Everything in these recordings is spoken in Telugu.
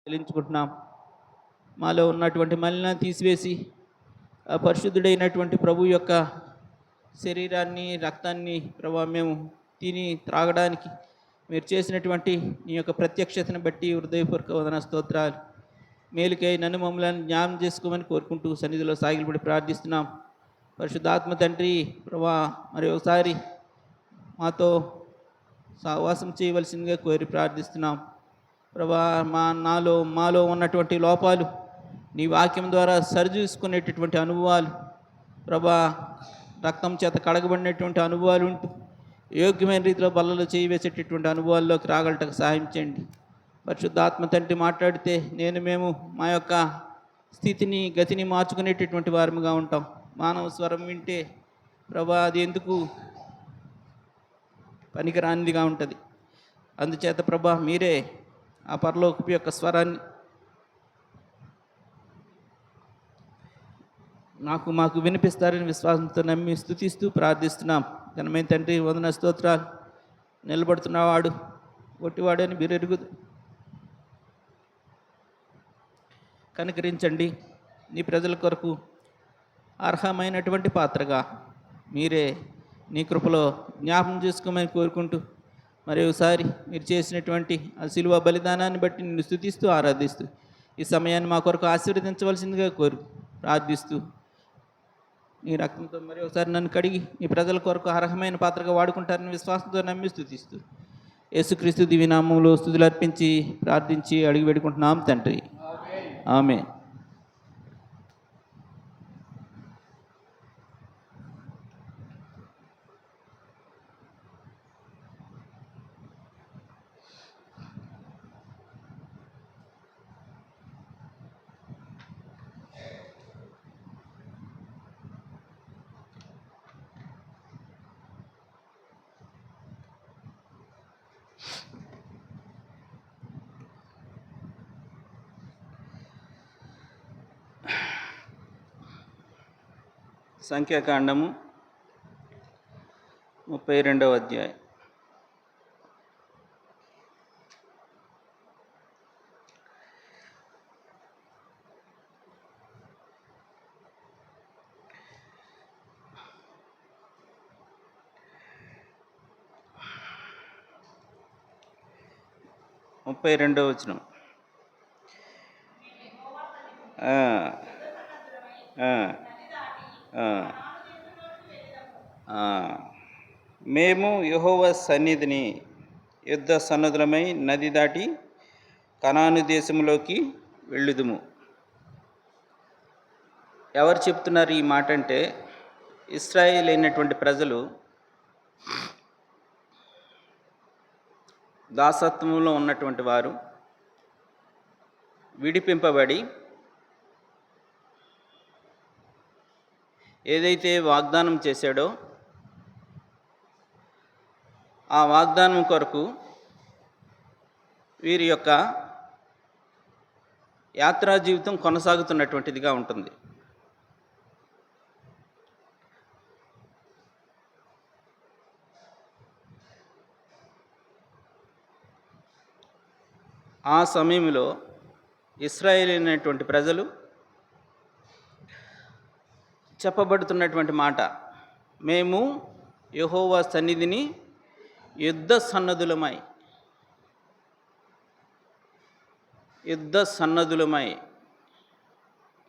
చెల్లించుకుంటున్నాం. మాలో ఉన్నటువంటి మలినాన్ని తీసివేసి ఆ పరిశుద్ధుడైనటువంటి ప్రభు యొక్క శరీరాన్ని రక్తాన్ని ప్రభు మేము తిని త్రాగడానికి మీరు చేసినటువంటి నీ యొక్క ప్రత్యక్షతను బట్టి హృదయపూర్వక వందన స్తోత్రాలు. మేలుకై నన్ను మమ్మల్ని జ్ఞాపకం చేసుకోమని కోరుకుంటూ సన్నిధిలో సాగిలపడి ప్రార్థిస్తున్నాం. పరిశుద్ధాత్మ తండ్రి ప్రభా మరి ఒకసారి మాతో సహవాసం చేయవలసిందిగా కోరి ప్రార్థిస్తున్నాం. ప్రభా మాలో ఉన్నటువంటి లోపాలు నీ వాక్యం ద్వారా సరిచూసుకునేటటువంటి అనుభవాలు, ప్రభా రక్తం చేత కడగబడినటువంటి అనుభవాలు ఉంటూ యోగ్యమైన రీతిలో బల్లలో చేయవేసేటటువంటి అనుభవాల్లోకి రాగలటకు సహాయం చేయండి. పరిశుద్ధాత్మ తండ్రి మాట్లాడితే మేము మా యొక్క స్థితిని గతిని మార్చుకునేటటువంటి వారముగా ఉంటాం. మానవ స్వరం వింటే ప్రభా అది ఎందుకు పనికిరానిదిగా ఉంటుంది. అందుచేత ప్రభా మీరే ఆ పరలోకపు యొక్క స్వరాన్ని మాకు వినిపిస్తారని విశ్వాసంతో నమ్మి స్తుతిస్తూ ప్రార్థిస్తున్నాం. ఘనమైన తండ్రి వందన స్తోత్రాలు. నిలబడుతున్నవాడు ఒట్టివాడని మీరు ఎరుగుదు, కనికరించండి. నీ ప్రజల కొరకు అర్హమైనటువంటి పాత్రగా మీరే నీ కృపలో జ్ఞాపకం చేసుకోమని కోరుకుంటూ మరి ఒకసారి మీరు చేసినటువంటి ఆ శిలువ బలిదానాన్ని బట్టి నిన్ను స్తుతిస్తూ ఆరాధిస్తూ ఈ సమయాన్ని మా కొరకు ఆశీర్వదించవలసిందిగా ప్రార్థిస్తూ నీ రక్తంతో మరి ఒకసారి నన్ను కడిగి నీ ప్రజల కొరకు అర్హమైన పాత్రగా వాడుకుంటారని విశ్వాసంతో నమ్మి స్తుతిస్తూ యేసుక్రీస్తు దివ్యనామములో స్తుతులు అర్పించి ప్రార్థించి అడిగి వేడుకుంటున్నాం తండ్రి, ఆమేన్. సంఖ్యాకాండము 32వ అధ్యాయం. ముప్పై రెండవ వచనం. మేము యెహోవా సన్నిధిని యుద్ధ సన్నద్ధులమై నది దాటి కనాను దేశంలోకి వెళ్ళుదుము. ఎవరు చెప్తున్నారు ఈ మాట అంటే, ఇశ్రాయేల్ అయినటువంటి ప్రజలు దాసత్వంలో ఉన్నటువంటి వారు విడిపింపబడి ఏదైతే వాగ్దానం చేశాడో ఆ వాగ్దానం కొరకు వీరి యొక్క యాత్రా జీవితం కొనసాగుతున్నటువంటిదిగా ఉంటుంది. ఆ సమయంలో ఇశ్రాయేల్ అయినటువంటి ప్రజలు చెప్పబడుతున్నటువంటి మాట, మేము యెహోవా సన్నిధిని యుద్ధ సన్నద్ధులమై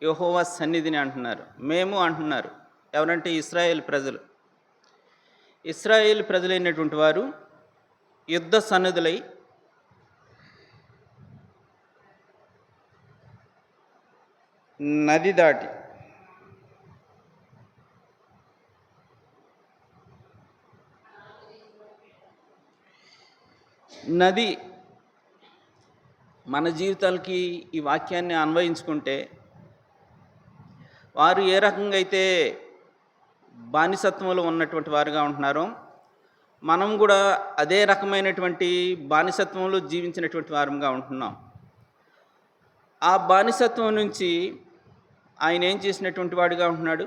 యెహోవా సన్నిధిని అంటున్నారు. మేము అంటున్నారు ఎవరంటే ఇశ్రాయేల్ ప్రజలు. ఇశ్రాయేల్ ప్రజలైనటువంటి వారు యుద్ధ సన్నద్ధులై నది దాటి నది మన జీవితాలకి ఈ వాక్యాన్ని అన్వయించుకుంటే వారు ఏ రకంగా అయితే బానిసత్వంలో ఉన్నటువంటి వారుగా ఉంటున్నారో మనం కూడా అదే రకమైనటువంటి బానిసత్వంలో జీవించినటువంటి వారంగా ఉంటున్నాం. ఆ బానిసత్వం నుంచి ఆయన ఏం చేసినటువంటి వాడిగా ఉంటున్నాడు,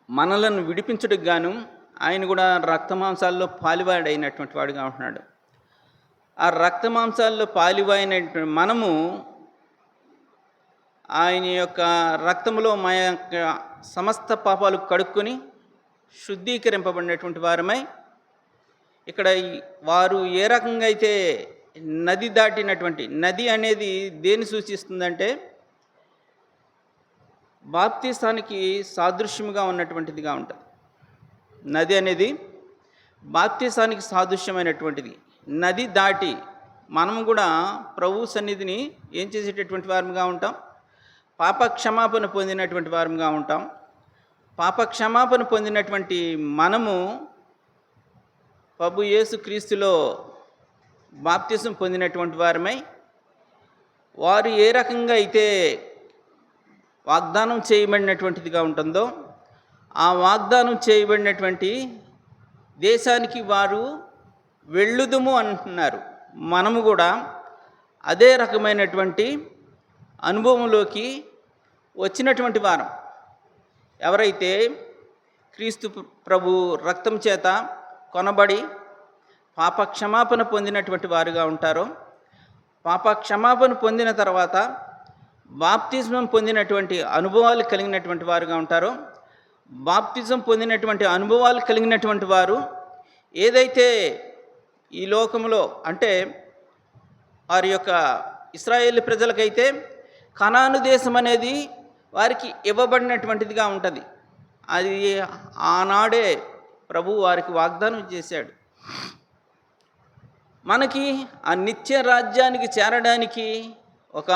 మనలను విడిపించుటకు గాను ఆయన కూడా రక్తమాంసాల్లో పాలివాడైనటువంటి వాడిగా ఉంటున్నాడు. ఆ రక్త మాంసాల్లో పాలివైనటువంటి మనము ఆయన యొక్క రక్తములో మా యొక్క సమస్త పాపాలు కడుక్కొని శుద్ధీకరింపబడినటువంటి వారమై ఇక్కడ వారు ఏ రకంగా అయితే నది దాటినటువంటి, నది అనేది దేన్ని సూచిస్తుందంటే బాప్తీసానికి సాదృశ్యముగా ఉన్నటువంటిదిగా ఉంటుంది. నది అనేది బాప్తీసానికి సాదృశ్యమైనటువంటిది. నది దాటి మనము కూడా ప్రభు సన్నిధిని ఏం చేసేటటువంటి వారముగా ఉంటాం? పాప క్షమాపణ పొందినటువంటి వారముగా ఉంటాం. పాప క్షమాపణ పొందినటువంటి మనము ప్రభు యేసు క్రీస్తులో బాప్తిసం పొందినటువంటి వారమై వారు ఏ రకంగా అయితే వాగ్దానం చేయబడినటువంటిదిగా ఉంటుందో ఆ వాగ్దానం చేయబడినటువంటి దేశానికి వారు వెళ్ళుదుము అంటున్నారు. మనము కూడా అదే రకమైనటువంటి అనుభవంలోకి వచ్చినటువంటి వారం. ఎవరైతే క్రీస్తు ప్రభు రక్తం చేత కొనబడి పాప క్షమాపణ పొందినటువంటి వారుగా ఉంటారో, పాప క్షమాపణ పొందిన తర్వాత బాప్తిజం పొందినటువంటి అనుభవాలు కలిగినటువంటి వారుగా ఉంటారో, బాప్తిజం పొందినటువంటి అనుభవాలు కలిగినటువంటి వారు ఏదైతే ఈ లోకంలో అంటే వారి యొక్క ఇశ్రాయేలు ప్రజలకైతే కనాను దేశం అనేది వారికి ఇవ్వబడినటువంటిదిగా ఉంటుంది. అది ఆనాడే ప్రభు వారికి వాగ్దానం చేశాడు. మనకి ఆ నిత్య రాజ్యానికి చేరడానికి ఒక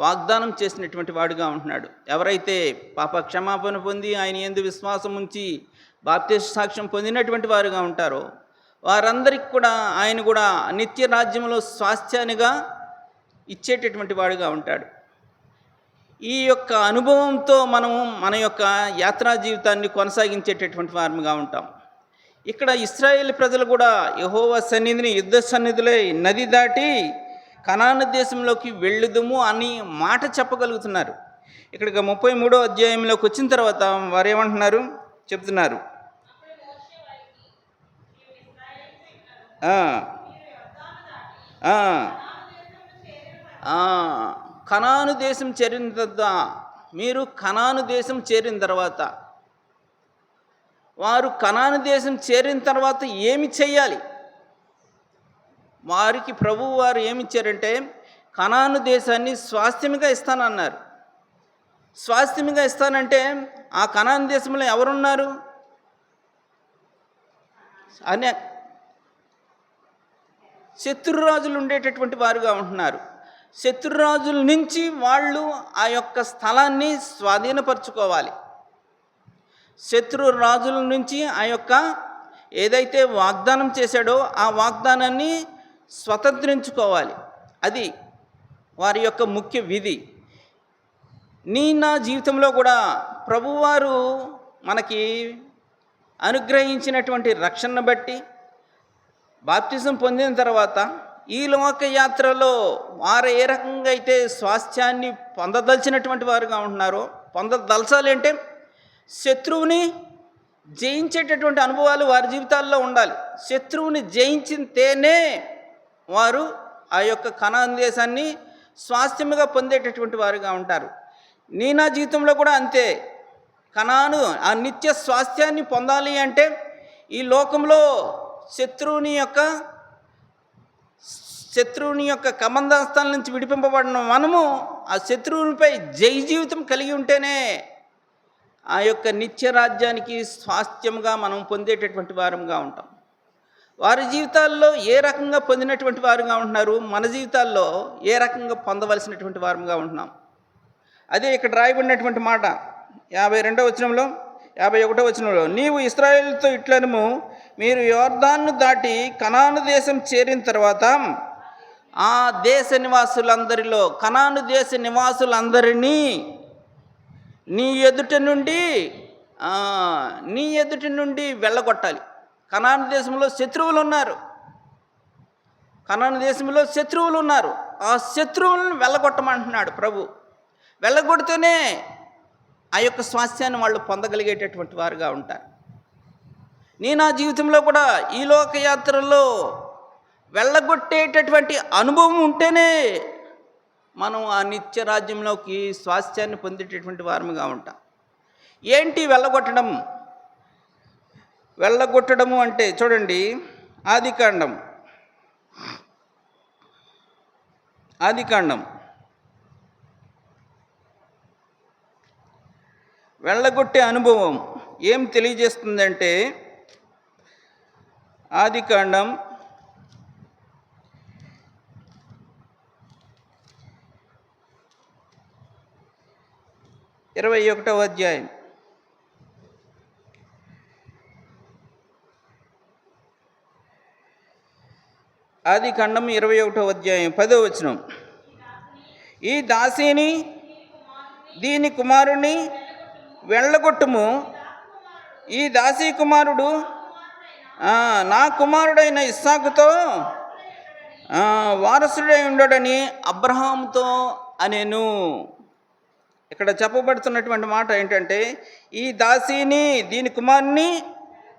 వాగ్దానం చేసినటువంటి వాడుగా ఉంటున్నాడు. ఎవరైతే పాప క్షమాపణ పొంది ఆయన యందు విశ్వాసం ఉంచి బాప్తిస్మ సాక్ష్యం పొందినటువంటి వారుగా ఉంటారో వారందరికీ కూడా ఆయన కూడా నిత్య రాజ్యంలో స్వాస్థ్యానిగా ఇచ్చేటటువంటి వాడుగా ఉంటాడు. ఈ యొక్క అనుభవంతో మనము మన యొక్క యాత్రా జీవితాన్ని కొనసాగించేటటువంటి వారముగా ఉంటాం. ఇక్కడ ఇశ్రాయేలు ప్రజలు కూడా యెహోవా సన్నిధిని యుద్ధ సన్నిధిలో నది దాటి కనాను దేశంలోకి వెళ్ళుదుము అని మాట చెప్పగలుగుతున్నారు. ఇక్కడికి 33వ అధ్యాయంలోకి వచ్చిన తర్వాత వారు ఏమంటున్నారు చెప్తున్నారు, కనాను దేశం చేరిన తర్వాత మీరు కనాను దేశం చేరిన తర్వాత వారు కనాను దేశం చేరిన తర్వాత ఏమి చెయ్యాలి? వారికి ప్రభువు వారు ఏమిచ్చారంటే కనాను దేశాన్ని స్వాస్థ్యముగా ఇస్తానన్నారు. స్వాస్థ్యముగా ఇస్తానంటే ఆ కనాను దేశంలో ఎవరున్నారు? అనే శత్రురాజులు ఉండేటటువంటి వారుగా ఉంటున్నారు. శత్రురాజుల నుంచి వాళ్ళు ఆ యొక్క స్థలాన్ని స్వాధీనపరచుకోవాలి. శత్రురాజుల నుంచి ఆ యొక్క ఏదైతే వాగ్దానం చేశాడో ఆ వాగ్దానాన్ని స్వతంత్రించుకోవాలి. అది వారి యొక్క ముఖ్య విధి. నా జీవితంలో కూడా ప్రభువారు మనకి అనుగ్రహించినటువంటి రక్షణను బట్టి బాప్తిజం పొందిన తర్వాత ఈ లోక యాత్రలో వారు ఏ రకంగా అయితే స్వాస్థ్యాన్ని పొందదలిచినటువంటి వారుగా ఉంటున్నారో, పొందదలచాలి అంటే శత్రువుని జయించేటటువంటి అనుభవాలు వారి జీవితాల్లో ఉండాలి. శత్రువుని జయించితేనే వారు ఆ యొక్క కనాను దేశాన్ని స్వాస్థ్యముగా పొందేటటువంటి వారుగా ఉంటారు. నా జీవితంలో కూడా అంతే. కనాను ఆ నిత్య స్వాస్థ్యాన్ని పొందాలి అంటే ఈ లోకంలో శత్రువుని యొక్క కమందాస్తాల నుంచి విడిపింపబడిన మనము ఆ శత్రువునిపై జై జీవితం కలిగి ఉంటేనే ఆ యొక్క నిత్య రాజ్యానికి స్వాస్థ్యంగా మనం పొందేటటువంటి వారంగా ఉంటాం. వారి జీవితాల్లో ఏ రకంగా పొందినటువంటి వారుగా ఉంటున్నారు, మన జీవితాల్లో ఏ రకంగా పొందవలసినటువంటి వారంగా ఉంటున్నాం. అదే ఇక్కడ రాయబడినటువంటి మాట 52వ వచనంలో 51వ వచనంలో, నీవు ఇశ్రాయేలుతో ఇట్లనము, మీరు యోర్దాను దాటి కనాను దేశం చేరిన తర్వాత ఆ దేశ నివాసులందరిలో కనాను దేశ నివాసులందరినీ నీ ఎదుటి నుండి వెళ్ళగొట్టాలి. కనాను దేశంలో శత్రువులు ఉన్నారు. కనాను దేశంలో శత్రువులు ఉన్నారు. ఆ శత్రువులను వెళ్ళగొట్టమంటున్నాడు ప్రభు. వెళ్ళగొడితేనే ఆ యొక్క స్వాస్థ్యాన్ని వాళ్ళు పొందగలిగేటటువంటి వారుగా ఉంటారు. నా జీవితంలో కూడా ఈ లోకయాత్రలో వెళ్ళగొట్టేటటువంటి అనుభవం ఉంటేనే మనం ఆ నిత్య రాజ్యంలోకి స్వాస్థ్యాన్ని పొందేటటువంటి వారముగా ఉంటాం. ఏంటి వెళ్ళగొట్టడం? వెళ్ళగొట్టడము అంటే చూడండి, ఆదికాండం వెళ్ళగొట్టే అనుభవం ఏం తెలియజేస్తుందంటే, ఆదికాండం 21వ అధ్యాయం. ఆదికాండం 21వ అధ్యాయం 10వ వచనం. ఈ దాసిని దీని కుమారుని వెళ్ళగొట్టుము. ఈ దాసి కుమారుడు నా కుమారుడైన ఇస్సాకుతో వారసుడై ఉండడని అబ్రహాముతో అనేను. ఇక్కడ చెప్పబడుతున్నటువంటి మాట ఏంటంటే, ఈ దాసిని దీని కుమారుని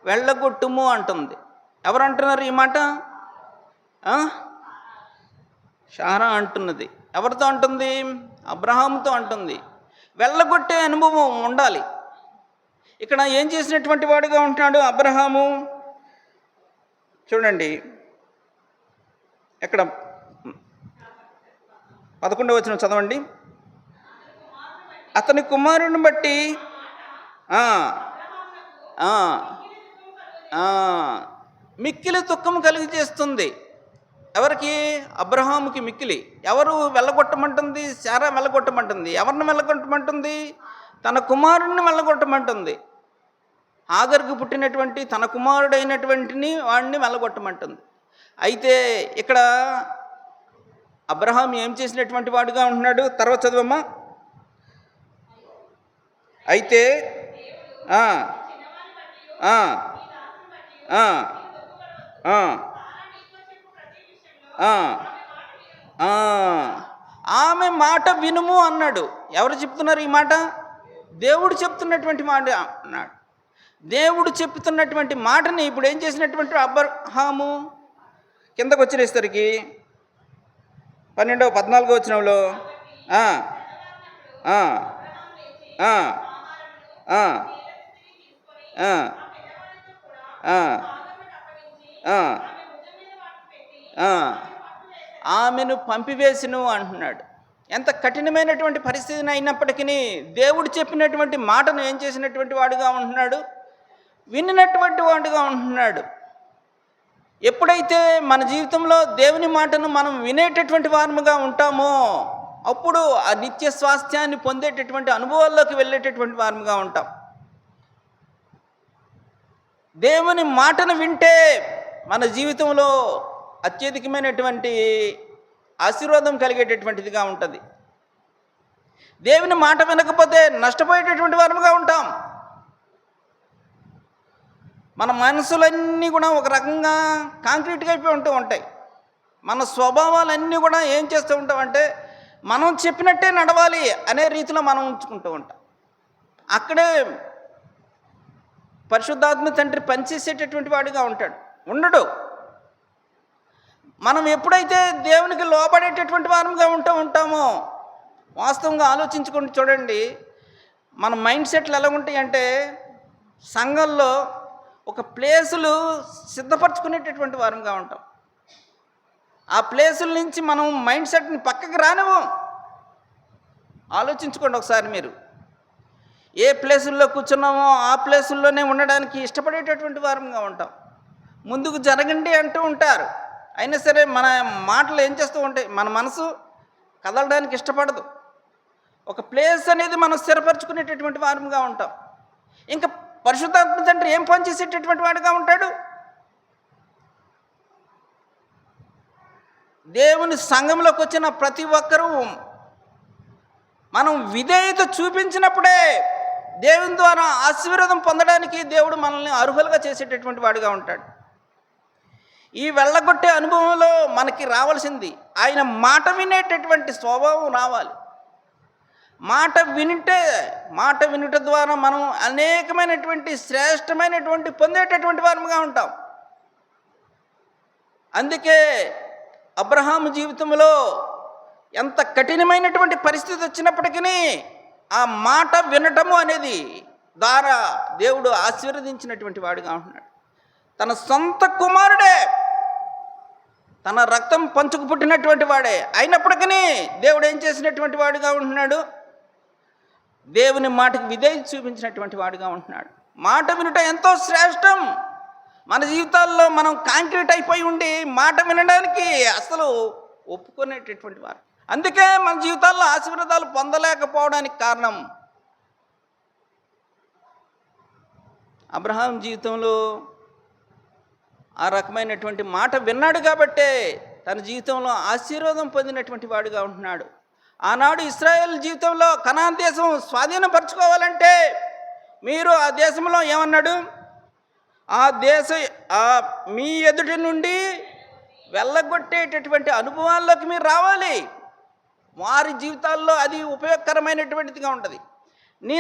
వెళ్ళగొట్టుము అంటుంది. ఎవరు అంటున్నారు ఈ మాట? షారా అంటున్నది. ఎవరితో అంటుంది? అబ్రహాముతో అంటుంది. వెళ్ళగొట్టే అనుభవం ఉండాలి. ఇక్కడ ఏం చేసినటువంటి వాడుగా ఉంటున్నాడు అబ్రహాము? చూడండి, ఎక్కడ 11వ వచనం చదవండి. అతని కుమారుని బట్టి మిక్కిలి దుఃఖం కలిగి చేస్తుంది. ఎవరికి? అబ్రహాముకి మిక్కిలి. ఎవరు వెళ్ళగొట్టమంటుంది? శారా వెళ్ళగొట్టమంటుంది. ఎవరిని వెళ్ళగొట్టమంటుంది? తన కుమారుడిని వెళ్ళగొట్టమంటుంది. హాగరుకు పుట్టినటువంటి తన కుమారుడైనటువంటిని వాడిని వెళ్ళగొట్టమంటుంది. అయితే ఇక్కడ అబ్రహాం ఏం చేసినటువంటి వాడుగా ఉంటున్నాడు? తర్వాత చదవమ్మా. అయితే ఆమె మాట వినుము అన్నాడు. ఎవరు చెప్తున్నారు ఈ మాట? దేవుడు చెప్తున్నటువంటి మాట అన్నాడు. దేవుడు చెప్తున్నటువంటి మాటని ఇప్పుడు ఏం చేసినటువంటి అబ్రహాము కిందకు వచ్చినేసరికి 14వ వచనంలో ఆమెను పంపివేసిను అంటున్నాడు. ఎంత కఠినమైనటువంటి పరిస్థితిని అయినప్పటికీ దేవుడు చెప్పినటువంటి మాటను ఏం చేసినటువంటి వాడుగా ఉంటున్నాడు? వినినటువంటి వాడుగా ఉంటున్నాడు. ఎప్పుడైతే మన జీవితంలో దేవుని మాటను మనం వినేటటువంటి వారముగా ఉంటామో అప్పుడు ఆ నిత్య స్వాస్థ్యాన్ని పొందేటటువంటి అనుభవాల్లోకి వెళ్ళేటటువంటి వారముగా ఉంటాం. దేవుని మాటను వింటే మన జీవితంలో అత్యధికమైనటువంటి ఆశీర్వాదం కలిగేటటువంటిదిగా ఉంటుంది. దేవుని మాట వినకపోతే నష్టపోయేటటువంటి వారముగా ఉంటాం. మన మనసులన్నీ కూడా ఒక రకంగా కాంక్రీట్గా అయిపోయి ఉంటూ ఉంటాయి. మన స్వభావాలన్నీ కూడా ఏం చేస్తూ ఉంటామంటే, మనం చెప్పినట్టే నడవాలి అనే రీతిలో మనం ఉంచుకుంటూ ఉంటాం. అక్కడే పరిశుద్ధాత్మ తండ్రి పనిచేసేటటువంటి వాడిగా ఉండడు. మనం ఎప్పుడైతే దేవునికి లోబడేటటువంటి వారంగా ఉంటామో, వాస్తవంగా ఆలోచించుకుంటూ చూడండి, మన మైండ్ సెట్లు ఎలా ఉంటాయి అంటే, సంఘంలో ఒక ప్లేసులు సిద్ధపరచుకునేటటువంటి వారంగా ఉంటాం. ఆ ప్లేసుల నుంచి మనం మైండ్ సెట్ని పక్కకి రానివ్వం. ఆలోచించుకోండి ఒకసారి మీరు. ఏ ప్లేసుల్లో కూర్చున్నామో ఆ ప్లేసుల్లోనే ఉండడానికి ఇష్టపడేటటువంటి వారంగా ఉంటాం. ముందుకు జరగండి అంటూ ఉంటారు, అయినా సరే మన మాటలు ఏం చేస్తూ ఉంటాయి, మన మనసు కదలడానికి ఇష్టపడదు. ఒక ప్లేస్ అనేది మనం స్థిరపరచుకునేటటువంటి వారంగా ఉంటాం. ఇంకా పరిశుద్ధాత్మ తండ్రి ఏం పని చేసేటటువంటి వాడిగా ఉంటాడు? దేవుని సంఘంలోకి వచ్చిన ప్రతి ఒక్కరూ మనం విధేయత చూపించినప్పుడే దేవుని ద్వారా ఆశీర్వాదం పొందడానికి దేవుడు మనల్ని అర్హులుగా చేసేటటువంటి వాడిగా ఉంటాడు. ఈ వెళ్ళగొట్టే అనుభవంలో మనకి రావాల్సింది ఆయన మాట వినేటటువంటి స్వభావం రావాలి. మాట వినుట ద్వారా మనం అనేకమైనటువంటి శ్రేష్టమైనటువంటి పొందేటటువంటి వారముగా ఉంటాం. అందుకే అబ్రహాము జీవితంలో ఎంత కఠినమైనటువంటి పరిస్థితి వచ్చినప్పటికీ ఆ మాట వినటము అనేది ద్వారా దేవుడు ఆశీర్వదించినటువంటి వాడుగా ఉంటున్నాడు. తన సొంత కుమారుడే, తన రక్తం పంచుకు పుట్టినటువంటి వాడే అయినప్పటికీ దేవుడు ఏం చేసినటువంటి వాడుగా ఉంటున్నాడు? దేవుని మాటకు విధేయత చూపించినటువంటి వాడుగా ఉంటున్నాడు. మాట వినుట ఎంతో శ్రేష్టం. మన జీవితాల్లో మనం కాంక్రీట్ అయిపోయి ఉండి మాట వినడానికి అసలు ఒప్పుకునేటటువంటి వారు. అందుకే మన జీవితాల్లో ఆశీర్వాదాలు పొందలేకపోవడానికి కారణం అబ్రహాం జీవితంలో ఆ రకమైనటువంటి మాట విన్నాడు కాబట్టే తన జీవితంలో ఆశీర్వాదం పొందినటువంటి వాడుగా ఉంటున్నాడు. ఆనాడు ఇశ్రాయేల్ జీవితంలో కనాన్ దేశం స్వాధీనపరచుకోవాలంటే మీరు ఆ దేశంలో ఏమన్నాడు? మీ ఎదుటి నుండి వెళ్ళగొట్టేటటువంటి అనుభవాల్లోకి మీరు రావాలి. వారి జీవితాల్లో అది ఉపయోగకరమైనటువంటిదిగా ఉంటుంది.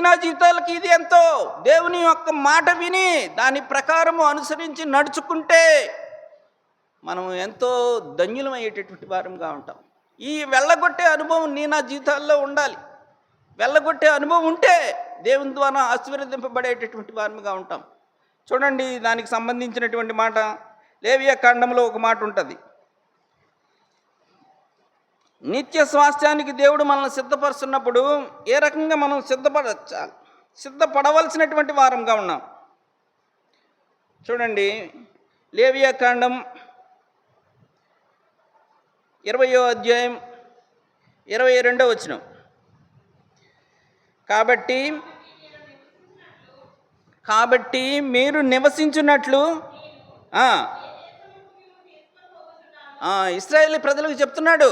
నా జీవితాలకి ఇది ఎంతో దేవుని యొక్క మాట విని దాని ప్రకారము అనుసరించి నడుచుకుంటే మనం ఎంతో ధన్యులమయ్యేటటువంటి వారంగా ఉంటాం. ఈ వెళ్ళగొట్టే అనుభవం నా జీవితాల్లో ఉండాలి. వెళ్ళగొట్టే అనుభవం ఉంటే దేవుని ద్వారా ఆశీర్వదింపబడేటటువంటి వారముగా ఉంటాం. చూడండి, దానికి సంబంధించినటువంటి మాట లేవియా కాండంలో ఒక మాట ఉంటుంది. నిత్య స్వాస్థ్యానికి దేవుడు మనల్ని సిద్ధపరుస్తున్నప్పుడు ఏ రకంగా మనం సిద్ధపడవలసినటువంటి వారంగా ఉన్నాం. చూడండి, లేవియా కాండం 20వ అధ్యాయం 22వ వచనం. కాబట్టి మీరు నివసించున్నట్లు ఇశ్రాయేలు ప్రజలకు చెప్తున్నాడు.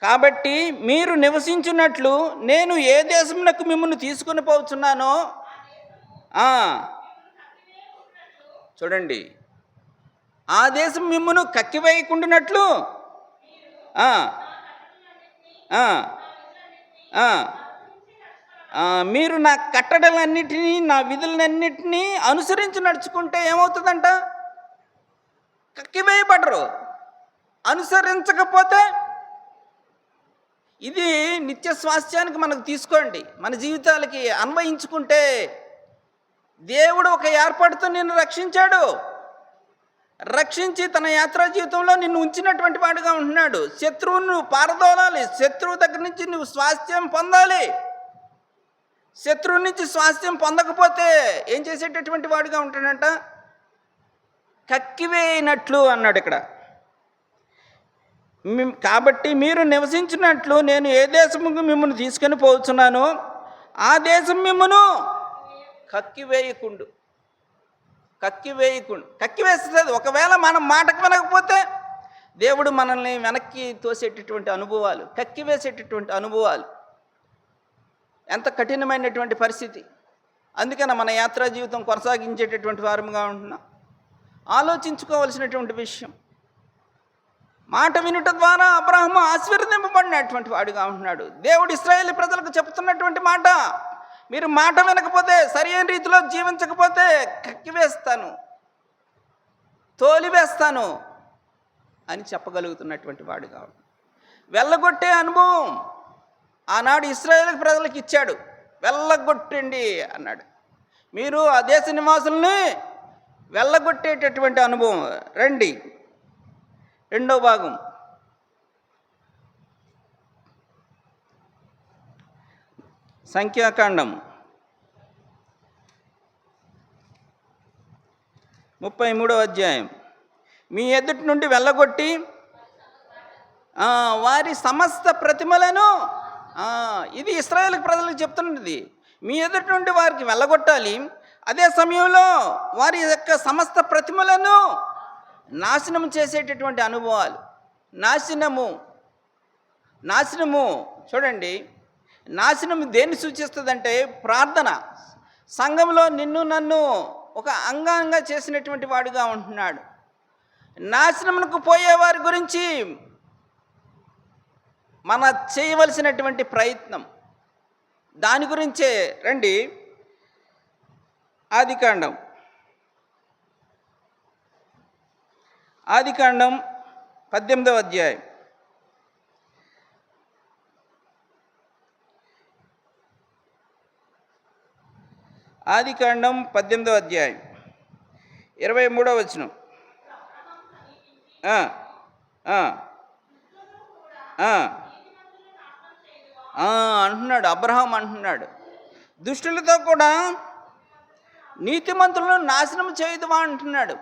కాబట్టి మీరు నివసించున్నట్లు నేను ఏ దేశమునకు మిమ్మల్ని తీసుకుని పోతున్నానో చూడండి, ఆ దేశం మిమ్మల్ని కక్కివేయకుండానట్లు మీరు నా కట్టడలన్నిటినీ నా విధులన్నిటినీ అనుసరించి నడుచుకుంటే ఏమవుతుందంట? కక్కివేయబడరు. అనుసరించకపోతే ఇది నిత్య స్వాస్థ్యానికి మనకు తీసుకోండి, మన జీవితాలకి అన్వయించుకుంటే దేవుడు ఒక ఏర్పాటుతో నిన్ను రక్షించాడు. రక్షించి తన యాత్రా జీవితంలో నిన్ను ఉంచినటువంటి వాడుగా ఉంటున్నాడు. శత్రువును పారదోలాలి, శత్రువు దగ్గర నుంచి నువ్వు స్వాస్థ్యం పొందాలి. శత్రువు నుంచి స్వాస్థ్యం పొందకపోతే ఏం చేసేటటువంటి వాడుగా ఉంటాడంట? కక్కివేయినట్లు అన్నాడు ఇక్కడ. కాబట్టి మీరు నివసించినట్లు నేను ఏ దేశముకు మిమ్మల్ని తీసుకొని పోతున్నానో ఆ దేశం మిమ్మను కక్కివేస్తుంది. ఒకవేళ మనం మాటకు వినకపోతే దేవుడు మనల్ని వెనక్కి తోసేటటువంటి అనుభవాలు, కక్కివేసేటటువంటి అనుభవాలు ఎంత కఠినమైనటువంటి పరిస్థితి. అందుకని మన యాత్రా జీవితం కొనసాగించేటటువంటి వారముగా ఉంటున్నాం. ఆలోచించుకోవలసినటువంటి విషయం, మాట వినుట ద్వారా అబ్రహాము ఆశీర్వదింపబడినటువంటి వాడుగా ఉంటున్నాడు. దేవుడు ఇశ్రాయేలు ప్రజలకు చెప్తున్నటువంటి మాట, మీరు మాట వినకపోతే, సరైన రీతిలో జీవించకపోతే కక్కివేస్తాను, తోలివేస్తాను అని చెప్పగలుగుతున్నటువంటి వాడుగా ఉంటున్నాడు. వెళ్ళగొట్టే అనుభవం ఆనాడు ఇశ్రాయేలు ప్రజలకు ఇచ్చాడు. వెళ్ళగొట్టండి అన్నాడు. మీరు ఆ దేశ నివాసుల్ని వెళ్ళగొట్టేటటువంటి అనుభవం. రండి, రెండో భాగం. సంఖ్యాకాండం 33వ అధ్యాయం. మీ ఎదుటి నుండి వెళ్ళగొట్టి వారి సమస్త ప్రతిమలను, ఇది ఇశ్రాయేలు ప్రజలకు చెప్తున్నది, మీ ఎదుటి నుండి వారికి వెళ్ళగొట్టాలి. అదే సమయంలో వారి యొక్క సమస్త ప్రతిమలను నాశనం చేసేటటువంటి అనుభవాలు. నాశనము చూడండి, నాశనం దేన్ని సూచిస్తుందంటే ప్రార్థన. సంఘంలో నిన్ను నన్ను ఒక అంగంగా చేసినటువంటి వాడుగా ఉంటున్నాడు. నాశనమునకు పోయేవారి గురించి మన చేయవలసినటువంటి ప్రయత్నం, దాని గురించే రండి. ఆదికాండం ఆదికాండం 18వ అధ్యాయం. ఆదికాండం 18వ అధ్యాయం 23వ వచనం. అంటున్నాడు, అబ్రహాం అంటున్నాడు, దుష్టులతో కూడా నీతిమంతులను నాశనం చేయదువా అంటున్నాడు.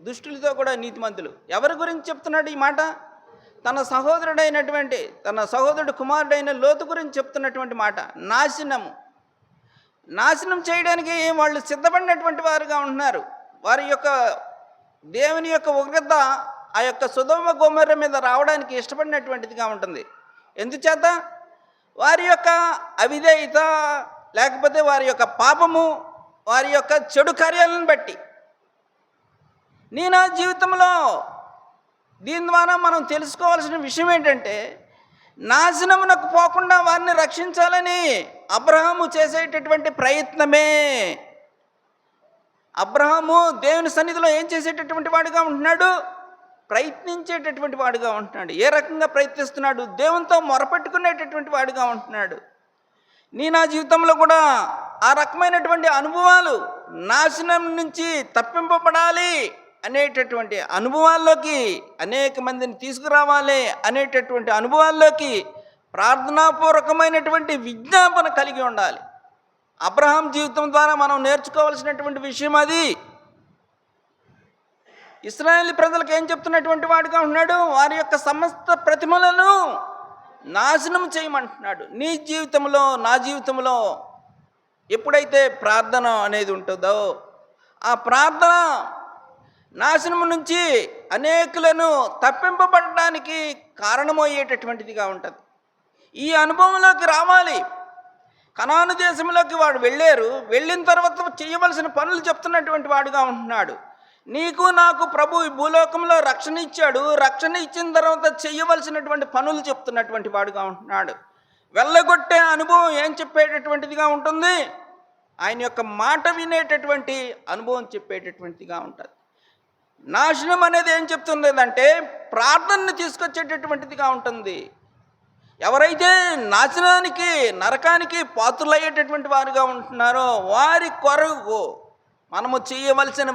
దుష్టులతో కూడా నీతిమంతులు. ఎవరి గురించి చెప్తున్నాడు ఈ మాట? తన సహోదరుడు కుమారుడైన లోతు గురించి చెప్తున్నటువంటి మాట. నాశనం చేయడానికి వాళ్ళు సిద్ధపడినటువంటి వారుగా ఉంటున్నారు. వారి యొక్క దేవుని యొక్క ఉగ్రత ఆ యొక్క సొదొమ గొమొర్రా మీద రావడానికి ఇష్టపడినటువంటిదిగా ఉంటుంది. ఎందుచేత? వారి యొక్క అవిధేయత, లేకపోతే వారి యొక్క పాపము, వారి యొక్క చెడు కార్యాలను బట్టి. నా జీవితంలో దీని ద్వారా మనం తెలుసుకోవాల్సిన విషయం ఏంటంటే, నాశనమునకు పోకుండా వారిని రక్షించాలని అబ్రహాము చేసేటటువంటి ప్రయత్నమే. అబ్రహాము దేవుని సన్నిధిలో ఏం చేసేటటువంటి వాడుగా ఉంటున్నాడు? ప్రయత్నించేటటువంటి వాడుగా ఉంటున్నాడు. ఏ రకంగా ప్రయత్నిస్తున్నాడు? దేవునితో మొరపెట్టుకునేటటువంటి వాడుగా ఉంటున్నాడు. నా జీవితంలో కూడా ఆ రకమైనటువంటి అనుభవాలు, నాశనం నుంచి తప్పింపబడాలి అనేటటువంటి అనుభవాల్లోకి, అనేక మందిని తీసుకురావాలి అనేటటువంటి అనుభవాల్లోకి ప్రార్థనాపూర్వకమైనటువంటి విజ్ఞాపన కలిగి ఉండాలి. అబ్రహాం జీవితం ద్వారా మనం నేర్చుకోవాల్సినటువంటి విషయం అది. ఇశ్రాయేలు ప్రజలకు ఏం చెప్తున్నటువంటి వాడుగా ఉన్నాడు? వారి యొక్క సమస్త ప్రతిమలను నాశనం చేయమంటున్నాడు. నీ జీవితంలో, నా జీవితంలో ఎప్పుడైతే ప్రార్థన అనేది ఉంటుందో, ఆ ప్రార్థన నాశనం నుంచి అనేకులను తప్పింపబడడానికి కారణమయ్యేటటువంటిదిగా ఉంటుంది. ఈ అనుభవంలోకి రావాలి. కనాను దేశంలోకి వాడు వెళ్ళిన తర్వాత చేయవలసిన పనులు చెప్తున్నటువంటి వాడుగా ఉంటున్నాడు. నీకు నాకు ప్రభు ఈ భూలోకంలో రక్షణ ఇచ్చాడు. రక్షణ ఇచ్చిన తర్వాత చేయవలసినటువంటి పనులు చెప్తున్నటువంటి వాడుగా ఉంటున్నాడు. వెళ్ళగొట్టే అనుభవం ఏం చెప్పేటటువంటిదిగా ఉంటుంది? ఆయన యొక్క మాట వినేటటువంటి అనుభవం చెప్పేటటువంటిదిగా ఉంటుంది. నాశనం అనేది ఏం చెప్తున్నదంటే ప్రార్థనను తీసుకొచ్చేటటువంటిదిగా ఉంటుంది. ఎవరైతే నాశనానికి, నరకానికి పాత్రులయ్యేటటువంటి వారుగా ఉంటున్నారో వారి కొరకు మనము చేయవలసిన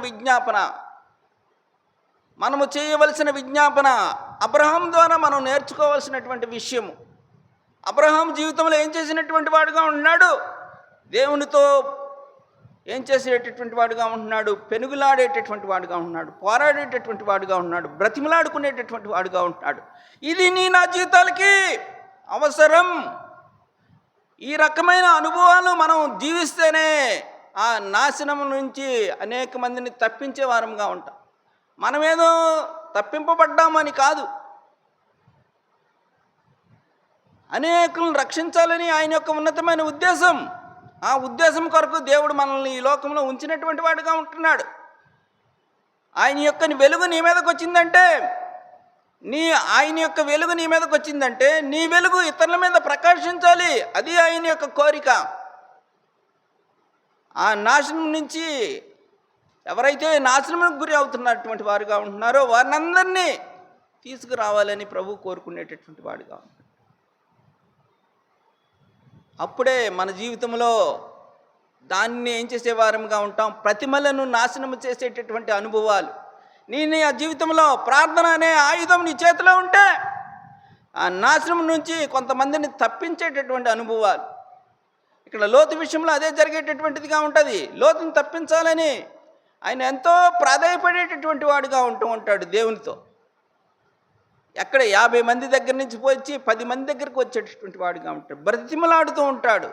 విజ్ఞాపన అబ్రహాం ద్వారా మనం నేర్చుకోవాల్సినటువంటి విషయము. అబ్రహాం జీవితంలో ఏం చేసినటువంటి వాడుగా ఉంటున్నాడు? దేవునితో ఏం చేసేటటువంటి వాడుగా ఉంటున్నాడు? పెనుగులాడేటటువంటి వాడుగా ఉంటున్నాడు, పోరాడేటటువంటి వాడుగా ఉంటున్నాడు, బ్రతిమలాడుకునేటటువంటి వాడుగా ఉంటున్నాడు. ఇది నా జీవితాలకి అవసరం. ఈ రకమైన అనుభవాలు మనం జీవిస్తేనే ఆ నాశనం నుంచి అనేక మందిని తప్పించే వారంగా ఉంటాం. మనమేదో తప్పింపబడ్డామని కాదు, అనేకులను రక్షించాలని ఆయన యొక్క ఉన్నతమైన ఉద్దేశం. ఆ ఉద్దేశం కొరకు దేవుడు మనల్ని ఈ లోకంలో ఉంచినటువంటి వాడుగా ఉంటున్నాడు. ఆయన యొక్క వెలుగు నీ మీదకి వచ్చిందంటే, ఆయన యొక్క వెలుగు నీ మీదకి వచ్చిందంటే నీ వెలుగు ఇతరుల మీద ప్రకాశించాలి. అది ఆయన యొక్క కోరిక. ఆ నాశనం నుంచి ఎవరైతే నాశనానికి గురి అవుతున్నటువంటి వారుగా ఉంటున్నారో వారిని అందరినీ తీసుకురావాలని ప్రభు కోరుకునేటటువంటి వాడుగా ఉంటాడు. అప్పుడే మన జీవితంలో దాన్ని ఏం చేసేవారంగా ఉంటాం? ప్రతిమలను నాశనం చేసేటటువంటి అనుభవాలు. నీ జీవితంలో ప్రార్థన అనే ఆయుధం నీ చేతిలో ఉంటే ఆ నాశనం నుంచి కొంతమందిని తప్పించేటటువంటి అనుభవాలు. ఇక్కడ లోతు విషయంలో అదే జరిగేటటువంటిదిగా ఉంటుంది. లోతుని తప్పించాలని ఆయన ఎంతో ప్రాధాయపడేటటువంటి వాడుగా ఉంటాడు దేవునితో. ఎక్కడ 50 మంది దగ్గర నుంచి పోయి 10 మంది దగ్గరికి వచ్చేటటువంటి వాడుగా ఉంటాడు. బ్రతిమలాడుతూ ఉంటాడు,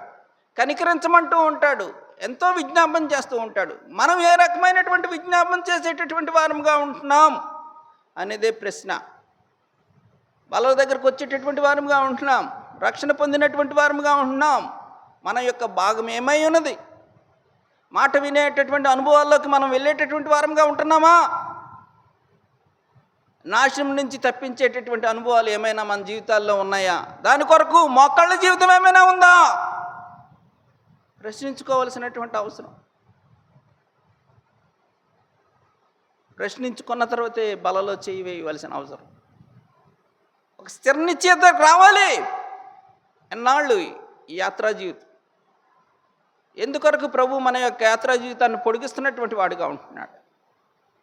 కనికరించమంటూ ఉంటాడు, ఎంతో విజ్ఞాపన చేస్తూ ఉంటాడు. మనం ఏ రకమైనటువంటి విజ్ఞాపన చేసేటటువంటి వారంగా ఉంటున్నాం అనేదే ప్రశ్న. వాళ్ళ దగ్గరకు వచ్చేటటువంటి వారంగా ఉంటున్నాం, రక్షణ పొందినటువంటి వారంగా ఉంటున్నాం. మన యొక్క భాగం ఏమై ఉన్నది? మాట వినేటటువంటి అనుభవాల్లోకి మనం వెళ్ళేటటువంటి వారంగా ఉంటున్నామా? నాశనం నుంచి తప్పించేటటువంటి అనుభవాలు ఏమైనా మన జీవితాల్లో ఉన్నాయా? దాని కొరకు మోకాళ్ళ జీవితం ఏమైనా ఉందా? ప్రశ్నించుకోవాల్సినటువంటి అవసరం. ప్రశ్నించుకున్న తర్వాతే బలలో చేయి వేయవలసిన అవసరం. ఒక స్థిర నిశ్చయతకు రావాలి. ఎన్నాళ్ళు ఈ యాత్రా జీవితం ఎందుకొరకు ప్రభు మన యొక్క యాత్రా జీవితాన్ని పొడిగిస్తున్నటువంటి వాడుగా ఉంటున్నాడు.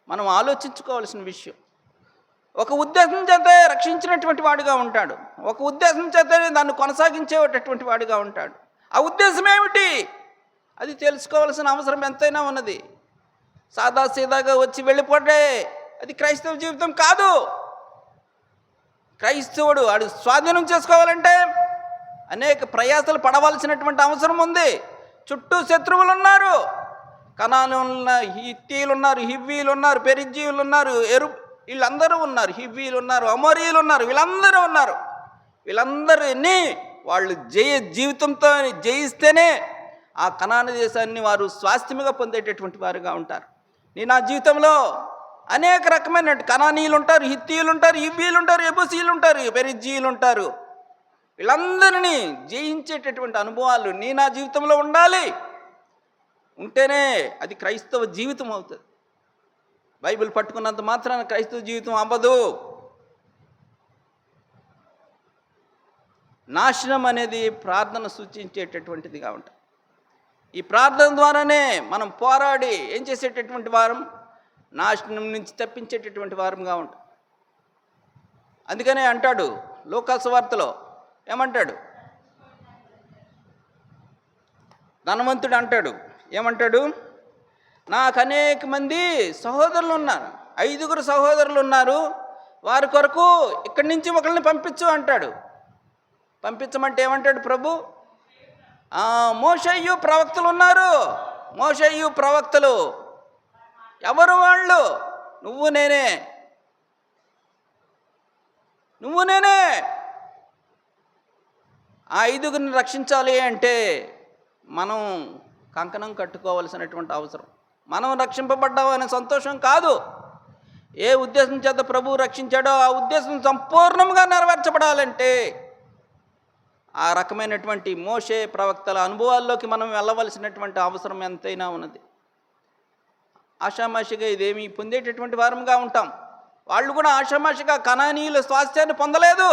మనం ఆలోచించుకోవాల్సిన విషయం. ఒక ఉద్దేశం చేతే రక్షించినటువంటి వాడుగా ఉంటాడు, ఒక ఉద్దేశం చేతే దాన్ని కొనసాగించేటటువంటి వాడుగా ఉంటాడు. ఆ ఉద్దేశం ఏమిటి? అది తెలుసుకోవాల్సిన అవసరం ఎంతైనా ఉన్నది. సాదాసీదాగా వచ్చి వెళ్ళిపోతే అది క్రైస్తవ జీవితం కాదు. క్రైస్తవుడు వాడు స్వాధీనం చేసుకోవాలంటే అనేక ప్రయాసలు పడవలసినటువంటి అవసరం ఉంది. చుట్టూ శత్రువులు ఉన్నారు. కనానులు, హిత్తీలు ఉన్నారు, హివ్వీలు ఉన్నారు, పెరిజ్జీవులు ఉన్నారు, వీళ్ళందరూ ఉన్నారు, హివ్వీలు ఉన్నారు, అమోరీలు ఉన్నారు, వీళ్ళందరూ ఉన్నారు. వీళ్ళందరినీ వాళ్ళు జీవితంతో జయిస్తేనే ఆ కనాను దేశాన్ని వారు స్వాస్థ్యముగా పొందేటటువంటి వారుగా ఉంటారు. నేను ఆ జీవితంలో అనేక రకమైన కనానీయులు ఉంటారు, హిత్తీయులు ఉంటారు, హివ్వీలు ఉంటారు, ఎబూసీలు ఉంటారు, పెరిజ్జీయులు ఉంటారు. వీళ్ళందరినీ జయించేటటువంటి అనుభవాలు నీ నా జీవితంలో ఉండాలి. ఉంటేనే అది క్రైస్తవ జీవితం అవుతుంది. బైబిల్ పట్టుకున్నంత మాత్రాన క్రైస్తవ జీవితం అవ్వదు. నాశనం అనేది ప్రార్థన సూచించేటటువంటిదిగా ఉంటుంది. ఈ ప్రార్థన ద్వారానే మనం పోరాడి ఏం చేసేటటువంటి వారం? నాశనం నుంచి తప్పించేటటువంటి వారంగా ఉంటాం. అందుకనే అంటాడు లూకాసు వార్తలో, ఏమంటాడు? ధనవంతుడు అంటాడు, ఏమంటాడు? నాకు అనేక మంది సహోదరులు ఉన్నారు, 5 సహోదరులు ఉన్నారు, వారి కొరకు ఇక్కడి నుంచి ఒకరిని పంపించు అంటాడు. పంపించమంటే ఏమంటాడు ప్రభు? మోషేయు ప్రవక్తలు ఉన్నారు. మోషేయు ప్రవక్తలు ఎవరు వాళ్ళు? నువ్వు నేనే. ఆ 5 రక్షించాలి అంటే మనం కంకణం కట్టుకోవాల్సినటువంటి అవసరం. మనం రక్షింపబడ్డామనే సంతోషం కాదు. ఏ ఉద్దేశం చేత ప్రభువు రక్షించాడో ఆ ఉద్దేశం సంపూర్ణంగా నెరవేర్చబడాలంటే ఆ రకమైనటువంటి మోషే ప్రవక్తల అనుభవాల్లోకి మనం వెళ్ళవలసినటువంటి అవసరం ఎంతైనా ఉన్నది. ఆషామాషిగా ఇదేమి పొందేటటువంటి వారంగా ఉంటాం. వాళ్ళు కూడా ఆషామాషిగా కనానీయుల స్వాస్థ్యాన్ని పొందలేదు.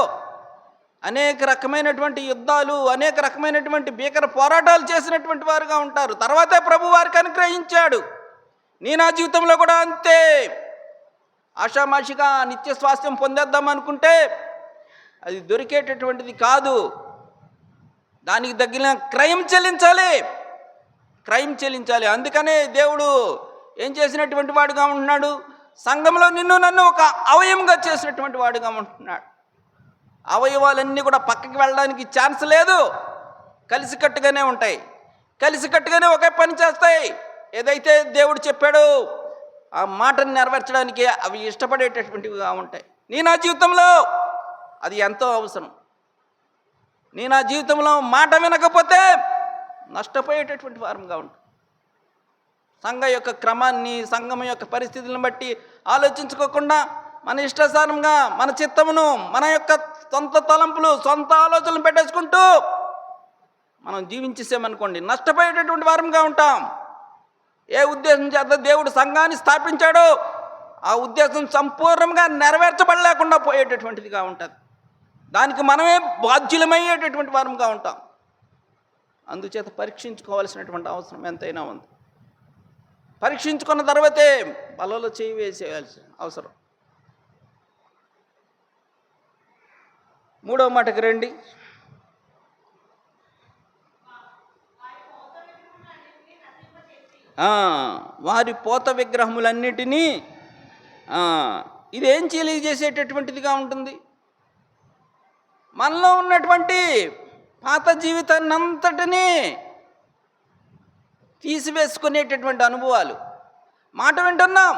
అనేక రకమైనటువంటి యుద్ధాలు, అనేక రకమైనటువంటి భీకర పోరాటాలు చేసినటువంటి వారుగా ఉంటారు. తర్వాతే ప్రభు వారికి అనుగ్రహించాడు. నీ నా జీవితంలో కూడా అంతే. ఆషామాషిగా నిత్య స్వాస్థ్యం పొందేద్దాం అనుకుంటే అది దొరికేటటువంటిది కాదు. దానికి తగిన క్రయం చెల్లించాలి. అందుకనే దేవుడు ఏం చేసినటువంటి వాడుగా ఉంటున్నాడు? సంఘంలో నిన్ను నన్ను ఒక అవయవంగా చేసినటువంటి వాడుగా ఉంటున్నాడు. అవయవాలన్నీ కూడా పక్కకి వెళ్ళడానికి ఛాన్స్ లేదు. కలిసికట్టుగానే ఉంటాయి, కలిసికట్టుగానే ఒకే పని చేస్తాయి. ఏదైతే దేవుడు చెప్పాడో ఆ మాటను నెరవేర్చడానికి అవి ఇష్టపడేటటువంటివిగా ఉంటాయి. నీ నా జీవితంలో అది ఎంతో అవసరం. నీ నా జీవితంలో మాట వినకపోతే నష్టపోయేటటువంటి వారంగా ఉంటుంది. సంఘ యొక్క క్రమాన్ని, సంఘం యొక్క పరిస్థితులను బట్టి ఆలోచించుకోకుండా మన ఇష్టానుసారంగా మన చిత్తమును, మన యొక్క సొంత తలంపులు, సొంత ఆలోచనలు పెట్టేసుకుంటూ మనం జీవించేసామనుకోండి, నష్టపోయేటటువంటి వారంగా ఉంటాం. ఏ ఉద్దేశం చేత దేవుడు సంఘాన్ని స్థాపించాడో ఆ ఉద్దేశం సంపూర్ణంగా నెరవేర్చబడలేకుండా పోయేటటువంటిదిగా ఉంటుంది. దానికి మనమే బాధ్యులమయ్యేటటువంటి వారంగా ఉంటాం. అందుచేత పరీక్షించుకోవాల్సినటువంటి అవసరం ఎంతైనా ఉంది. పరీక్షించుకున్న తర్వాతే బలలో చేయి వేసేయాల్సిన అవసరం. 3వ మాటకి రండి. వారి పోత విగ్రహములన్నిటినీ ఇదేం తెలియజేసేటటువంటిదిగా ఉంటుంది? మనలో ఉన్నటువంటి పాత జీవితాన్ని అంతటినీ తీసివేసుకునేటటువంటి అనుభవాలు. మాట వింటున్నాం,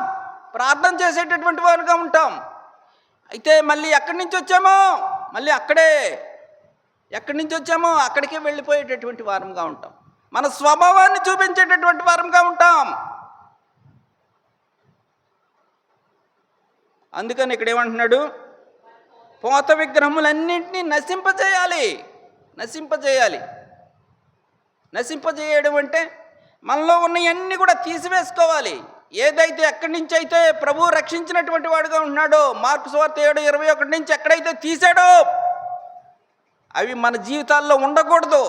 ప్రార్థన చేసేటటువంటి వారుగా ఉంటాం. అయితే మళ్ళీ ఎక్కడి నుంచి వచ్చామో మళ్ళీ ఎక్కడి నుంచి వచ్చామో అక్కడికే వెళ్ళిపోయేటటువంటి వారంగా ఉంటాం. మన స్వభావాన్ని చూపించేటటువంటి వారంగా ఉంటాం. అందుకని ఇక్కడ ఏమంటున్నాడు? పోత విగ్రహములన్నింటినీ నశింపజేయడం అంటే మనలో ఉన్నవన్నీ కూడా తీసివేసుకోవాలి. ఏదైతే ఎక్కడి నుంచి అయితే ప్రభు రక్షించినటువంటి వాడుగా ఉన్నాడో, మార్కు సువార్త 7:21 నుంచి ఎక్కడైతే తీశాడో అవి మన జీవితాల్లో ఉండకూడదు.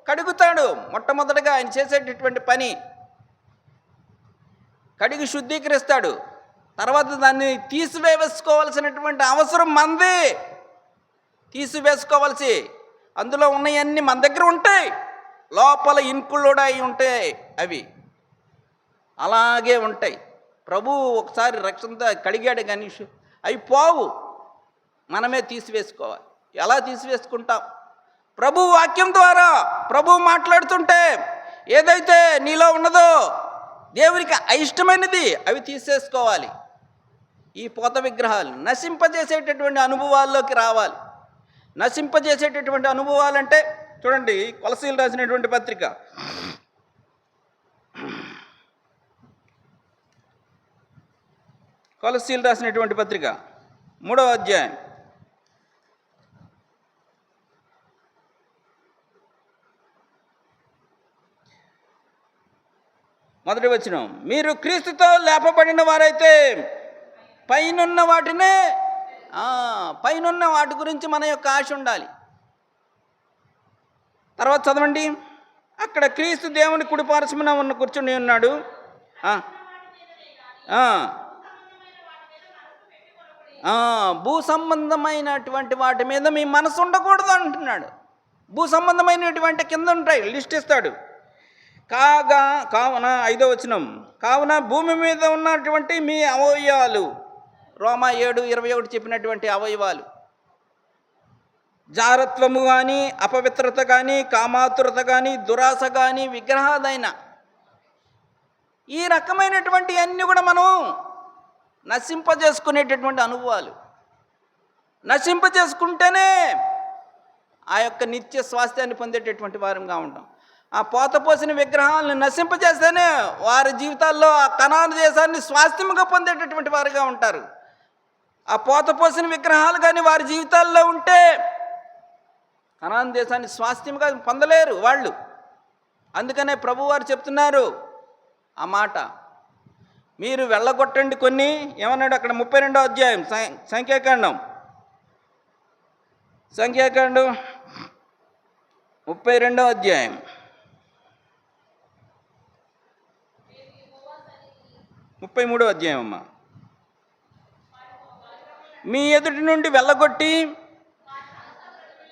కడుగుతాడు. మొట్టమొదటిగా ఆయన చేసేటటువంటి పని కడిగి శుద్ధీకరిస్తాడు. తర్వాత దాన్ని తీసివేసుకోవాల్సినటువంటి అవసరం మనది. తీసివేసుకోవాల్సి అందులో ఉన్నవన్నీ మన దగ్గర ఉంటాయి, లోపల ఇన్క్లూడ్ అయి ఉంటాయి. అవి అలాగే ఉంటాయి. ప్రభు ఒకసారి రక్షణతో కడిగాడు కానీ అవి పోవు, మనమే తీసివేసుకోవాలి. ఎలా తీసివేసుకుంటాం? ప్రభు వాక్యం ద్వారా ప్రభు మాట్లాడుతుంటే ఏదైతే నీలో ఉన్నదో దేవునికి అయిష్టమైనది అవి తీసేసుకోవాలి. ఈ పోత విగ్రహాలు నశింపజేసేటటువంటి అనుభవాల్లోకి రావాలి. నశింపజేసేటటువంటి అనుభవాలంటే చూడండి, కొలసీలు రాసినటువంటి పత్రిక కొలసీలు రాసినటువంటి పత్రిక 3వ అధ్యాయం 1వ వచనం, మీరు క్రీస్తుతో లేపబడిన వారైతే పైనున్న వాటినే, పైనున్న వాటి గురించి మన యొక్క ఆశ ఉండాలి. తర్వాత చదవండి, అక్కడ క్రీస్తు దేవుని కుడిపార్శ్వమున ఉన్న కూర్చుని ఉన్నాడు. భూ సంబంధమైనటువంటి వాటి మీద మీ మనసు ఉండకూడదు అంటున్నాడు. భూ సంబంధమైనటువంటి కింద ఉంటాయి, లిస్ట్ ఇస్తాడు. కావున 5వ వచనం, కావున భూమి మీద ఉన్నటువంటి మీ అవయవాలు, రోమా 7:21 చెప్పినటువంటి అవయవాలు, జారత్వము కానీ, అపవిత్రత కానీ, కామాతురత కానీ, దురాశ కానీ, విగ్రహాదైన ఈ రకమైనటువంటి అన్నీ కూడా మనం నశింపజేసుకునేటటువంటి అనుభవాలు. నశింపజేసుకుంటేనే ఆ యొక్క నిత్య స్వాస్థ్యాన్ని పొందేటటువంటి వారంగా ఉంటాం. ఆ పోతపోసిన విగ్రహాలను నశింపజేస్తేనే వారి జీవితాల్లో ఆ కనాను దేశాన్ని స్వాస్థ్యముగా పొందేటటువంటి వారుగా ఉంటారు. ఆ పోతపోసిన విగ్రహాలు కానీ వారి జీవితాల్లో ఉంటే కనాను దేశాన్ని స్వాస్థ్యముగా పొందలేరు వాళ్ళు. అందుకనే ప్రభువారు చెప్తున్నారు ఆ మాట, మీరు వెళ్ళగొట్టండి కొన్ని. ఏమన్నాడు అక్కడ 32వ అధ్యాయం సంఖ్యాకాండం 32వ అధ్యాయం 33వ అధ్యాయం అమ్మ, మీ ఎదుటి నుండి వెళ్ళగొట్టి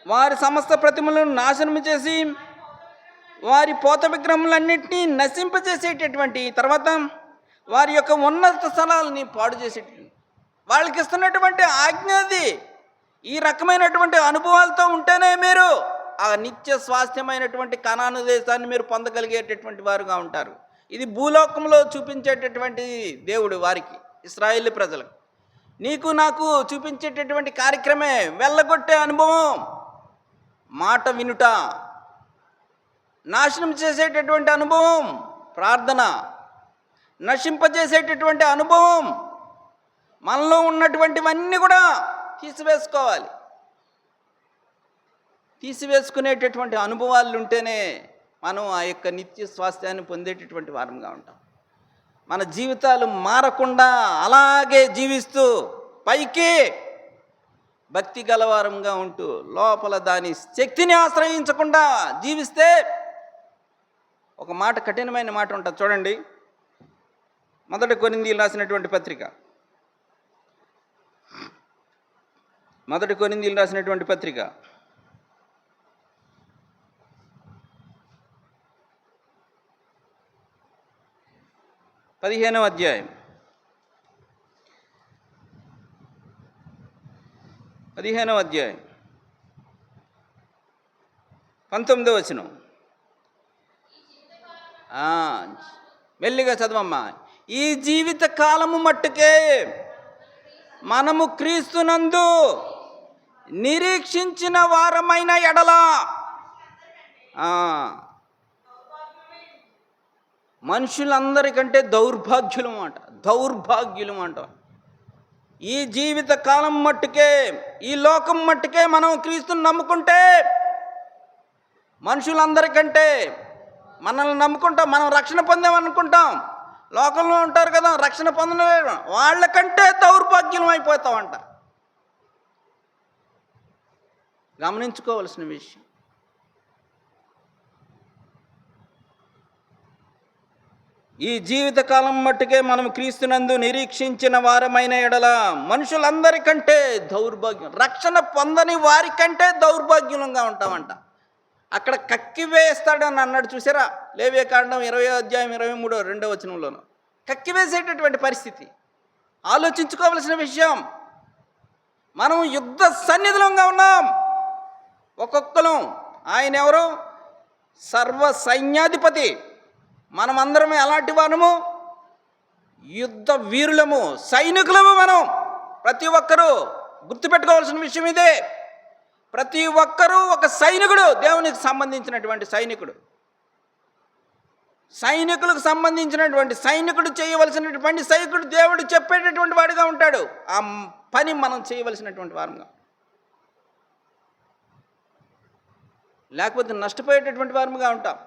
వారి సమస్త ప్రతిమలను నాశనం చేసి వారి పోత విగ్రహములన్నింటినీ నశింపజేసేటటువంటి, తర్వాత వారి యొక్క ఉన్నత స్థలాలని పాడు చేసేటటువంటి వాళ్ళకి ఇస్తున్నటువంటి ఆజ్ఞ అది. ఈ రకమైనటువంటి అనుభవాలతో ఉంటేనే మీరు ఆ నిత్య స్వాస్థ్యమైనటువంటి కనాను దేశాన్ని మీరు పొందగలిగేటటువంటి వారుగా ఉంటారు. ఇది భూలోకంలో చూపించేటటువంటి దేవుడు వారికి, ఇశ్రాయేలు ప్రజలకు, నీకు నాకు చూపించేటటువంటి కార్యక్రమే వెళ్ళగొట్టే అనుభవం, మాట వినుట, నాశనం చేసేటటువంటి అనుభవం ప్రార్థన, నశింపజేసేటటువంటి అనుభవం, మనలో ఉన్నటువంటివన్నీ కూడా తీసివేసుకోవాలి. తీసివేసుకునేటటువంటి అనుభవాలు ఉంటేనే మనం ఆ యొక్క నిత్య స్వాస్థ్యాన్ని పొందేటటువంటి వారంగా ఉంటాం. మన జీవితాలు మారకుండా అలాగే జీవిస్తూ పైకి భక్తి గలవారంగా ఉంటూ లోపల దాని శక్తిని ఆశ్రయించకుండా జీవిస్తే, ఒక మాట, కఠినమైన మాట ఉంటుంది చూడండి. 1 కొరింథీయులు రాసినటువంటి పత్రిక 1 కొరింథీయులు రాసినటువంటి పత్రిక 15వ అధ్యాయం 19వ వచనం. మెల్లిగా చదవమ్మా. ఈ జీవిత కాలము మట్టుకే మనము క్రీస్తునందు నిరీక్షించిన వారమైన ఎడల మనుషులందరికంటే దౌర్భాగ్యులం అంట. ఈ జీవిత కాలం మట్టుకే, ఈ లోకం మట్టుకే మనం క్రీస్తుని నమ్ముకుంటే మనుషులందరికంటే, మనల్ని నమ్ముకుంటాం, మనం రక్షణ పొందామనుకుంటాం, లోకంలో ఉంటారు కదా, రక్షణ పొందిన వాళ్ళకంటే దౌర్భాగ్యం అయిపోతామంట. గమనించుకోవలసిన విషయం. ఈ జీవితకాలం మట్టుకే మనం క్రీస్తునందు నిరీక్షించిన వారమైన ఎడల మనుషులందరికంటే దౌర్భాగ్యం, రక్షణ పొందని వారికంటే దౌర్భాగ్యంగా ఉంటామంట. అక్కడ కక్కివేస్తాడని అన్నాడు చూసారా, లేవియకాండం 20:23 కక్కివేసేటటువంటి పరిస్థితి. ఆలోచించుకోవలసిన విషయం. మనం యుద్ధ సన్నిధిలోగా ఉన్నాం ఒక్కొక్కరు. ఆయన ఎవరు? సర్వ సైన్యాధిపతి. మనమందరమే అలాంటి వారము, యుద్ధ వీరులము, సైనికులము మనం. ప్రతి ఒక్కరూ గుర్తుపెట్టుకోవాల్సిన విషయం ఇదే. ప్రతి ఒక్కరూ ఒక సైనికుడు, దేవునికి సంబంధించినటువంటి సైనికుడు. సైనికులకు సంబంధించినటువంటి సైనికుడు చేయవలసినటువంటి సైనికుడు దేవుడు చెప్పేటటువంటి వాడిగా ఉంటాడు. ఆ పని మనం చేయవలసినటువంటి వారంగా, లేకపోతే నష్టపోయేటటువంటి వారముగా ఉంటాం.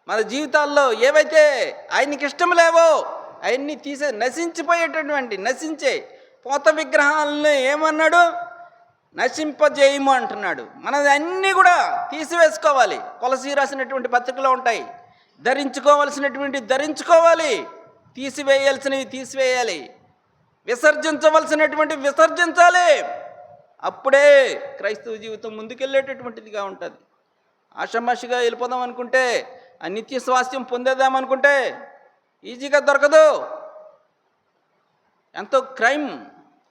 మన జీవితాల్లో ఏవైతే ఆయనకి ఇష్టం లేవో అవన్నీ నశించే పోత విగ్రహాలను ఏమన్నాడు? నశింపజేయము అంటున్నాడు. మనది అన్నీ కూడా తీసివేసుకోవాలి. కొలసీ రాసినటువంటి పత్రికలో ఉంటాయి. ధరించుకోవాలి, తీసివేయాల్సినవి తీసివేయాలి, విసర్జించవలసినటువంటి విసర్జించాలి. అప్పుడే క్రైస్తవ జీవితం ముందుకెళ్ళేటటువంటిదిగా ఉంటుంది. ఆషామాషిగా వెళ్ళిపోదాం అనుకుంటే, ఆ నిత్య స్వాస్థ్యం పొందేద్దామనుకుంటే ఈజీగా దొరకదు. ఎంతో క్రైమ్.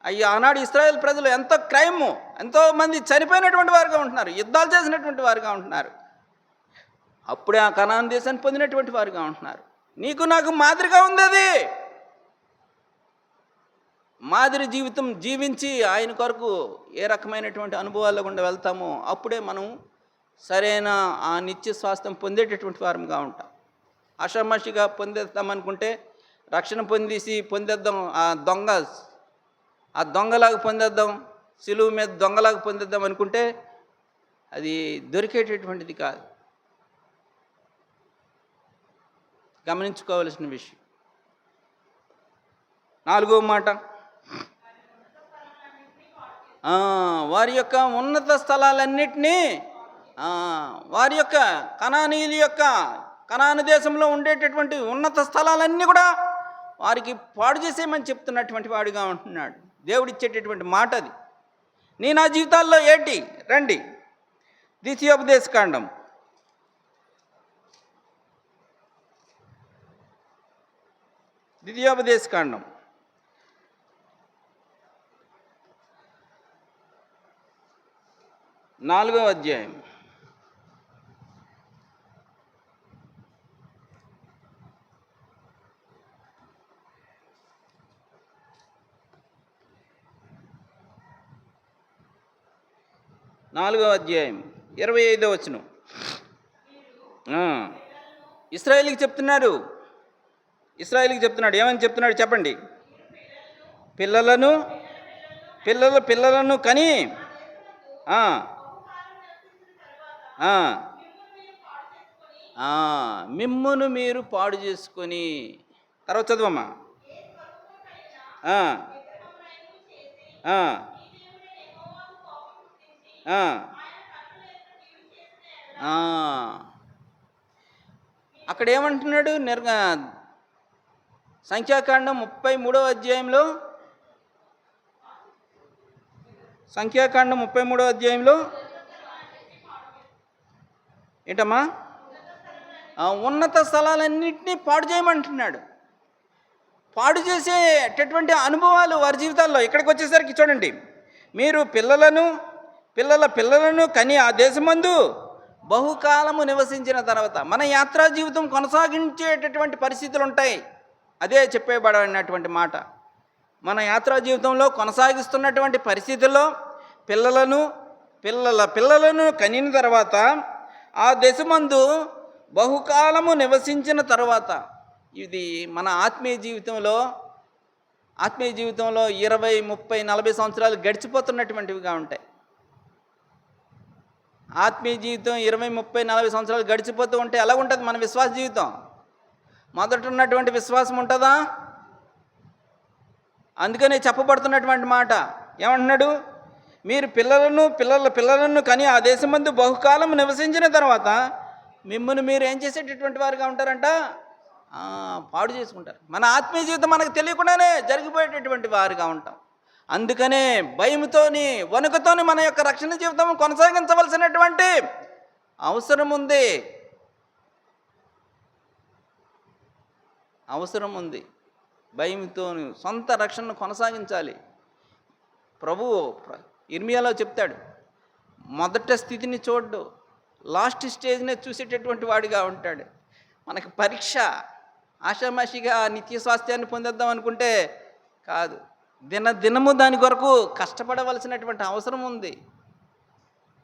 ఆనాడు ఇశ్రాయేల్ ప్రజలు ఎంతో క్రైమ్, ఎంతోమంది చనిపోయినటువంటి వారుగా ఉంటున్నారు, యుద్ధాలు చేసినటువంటి వారుగా ఉంటున్నారు. అప్పుడే ఆ కనాను దేశాన్ని పొందినటువంటి వారుగా ఉంటున్నారు. నీకు నాకు మాదిరిగా ఉంది. అది మాదిరి జీవితం జీవించి ఆయన కొరకు ఏ రకమైనటువంటి అనుభవాల గుండా వెళ్తామో అప్పుడే మనం సరైన ఆ నిత్య స్వాస్థ్యం పొందేటటువంటి వారంగా ఉంటాం. ఆషామాషిగా పొందేద్దామనుకుంటే, రక్షణ పొందేద్దాం, ఆ దొంగలాగా పొందేద్దాం, సిలువు మీద దొంగలాగా పొందేద్దాం అనుకుంటే అది దొరికేటటువంటిది కాదు. గమనించుకోవలసిన విషయం. 4వ మాట, వారి యొక్క ఉన్నత స్థలాలన్నిటినీ, వారి యొక్క కనానీయుల యొక్క కనాను దేశంలో ఉండేటటువంటి ఉన్నత స్థలాలన్నీ కూడా వారికి పాడు చేసేయమని చెప్తున్నటువంటి వాడిగా ఉంటున్నాడు. దేవుడిచ్చేటటువంటి మాట అది. నా జీవితాల్లో ఏంటి? రండి, ద్వితీయోపదేశకాండం 4వ అధ్యాయం. నాలుగవ అధ్యాయం 25వ వచనం. ఇశ్రాయేలుకి చెప్తున్నాడు. ఏమని చెప్తున్నాడు చెప్పండి? పిల్లలను కని మిమ్మును మీరు పాడు చేసుకొని. తర్వాత చదువమ్మా. అక్కడ ఏమంటున్నాడు? సంఖ్యాకాండం 33వ అధ్యాయంలో, ఏంటమ్మా? ఉన్నత స్థలాలన్నింటినీ పాడు చేయమంటున్నాడు. పాడు చేసేటటువంటి అనుభవాలు వారి జీవితాల్లో. ఇక్కడికి వచ్చేసరికి చూడండి, మీరు పిల్లలను కని ఆ దేశమందు బహుకాలము నివసించిన తర్వాత, మన యాత్రా జీవితం కొనసాగించేటటువంటి పరిస్థితులు ఉంటాయి. అదే చెప్పబడినటువంటి మాట. మన యాత్రా జీవితంలో కొనసాగిస్తున్నటువంటి పరిస్థితుల్లో పిల్లలను కనిన తర్వాత ఆ దేశమందు బహుకాలము నివసించిన తర్వాత, ఇది మన ఆత్మీయ జీవితంలో 20, 30, 40 సంవత్సరాలు గడిచిపోతున్నటువంటివిగా ఉంటాయి. ఆత్మీయ జీవితం 20, 30, 40 సంవత్సరాలు గడిచిపోతూ ఉంటే ఎలా ఉంటుంది మన విశ్వాస జీవితం? మొదట ఉన్నటువంటి విశ్వాసం ఉంటుందా? అందుకనే చెప్పబడుతున్నటువంటి మాట ఏమంటున్నాడు? మీరు పిల్లలను కని ఆ దేశమందు బహుకాలం నివసించిన తర్వాత మిమ్మల్ని మీరు ఏం చేసేటటువంటి వారుగా ఉంటారంట? పాడు చేసుకుంటారు. మన ఆత్మీయ జీవితం మనకు తెలియకుండానే జరిగిపోయేటటువంటి వారుగా ఉంటాం. అందుకనే భయంతోని వణుకుతోని మన యొక్క రక్షణ జీవితం కొనసాగించవలసినటువంటి అవసరం ఉంది. భయంతో సొంత రక్షణను కొనసాగించాలి. ప్రభువు ఇర్మియాలో చెప్తాడు, మొదట స్థితిని చూడ్డు, లాస్ట్ స్టేజ్నే చూసేటటువంటి వాడిగా ఉంటాడు. మనకి పరీక్ష ఆషామాషిగా నిత్య స్వాస్థ్యాన్ని పొందేద్దాం అనుకుంటే కాదు, దినము దాని కొరకు కష్టపడవలసినటువంటి అవసరం ఉంది.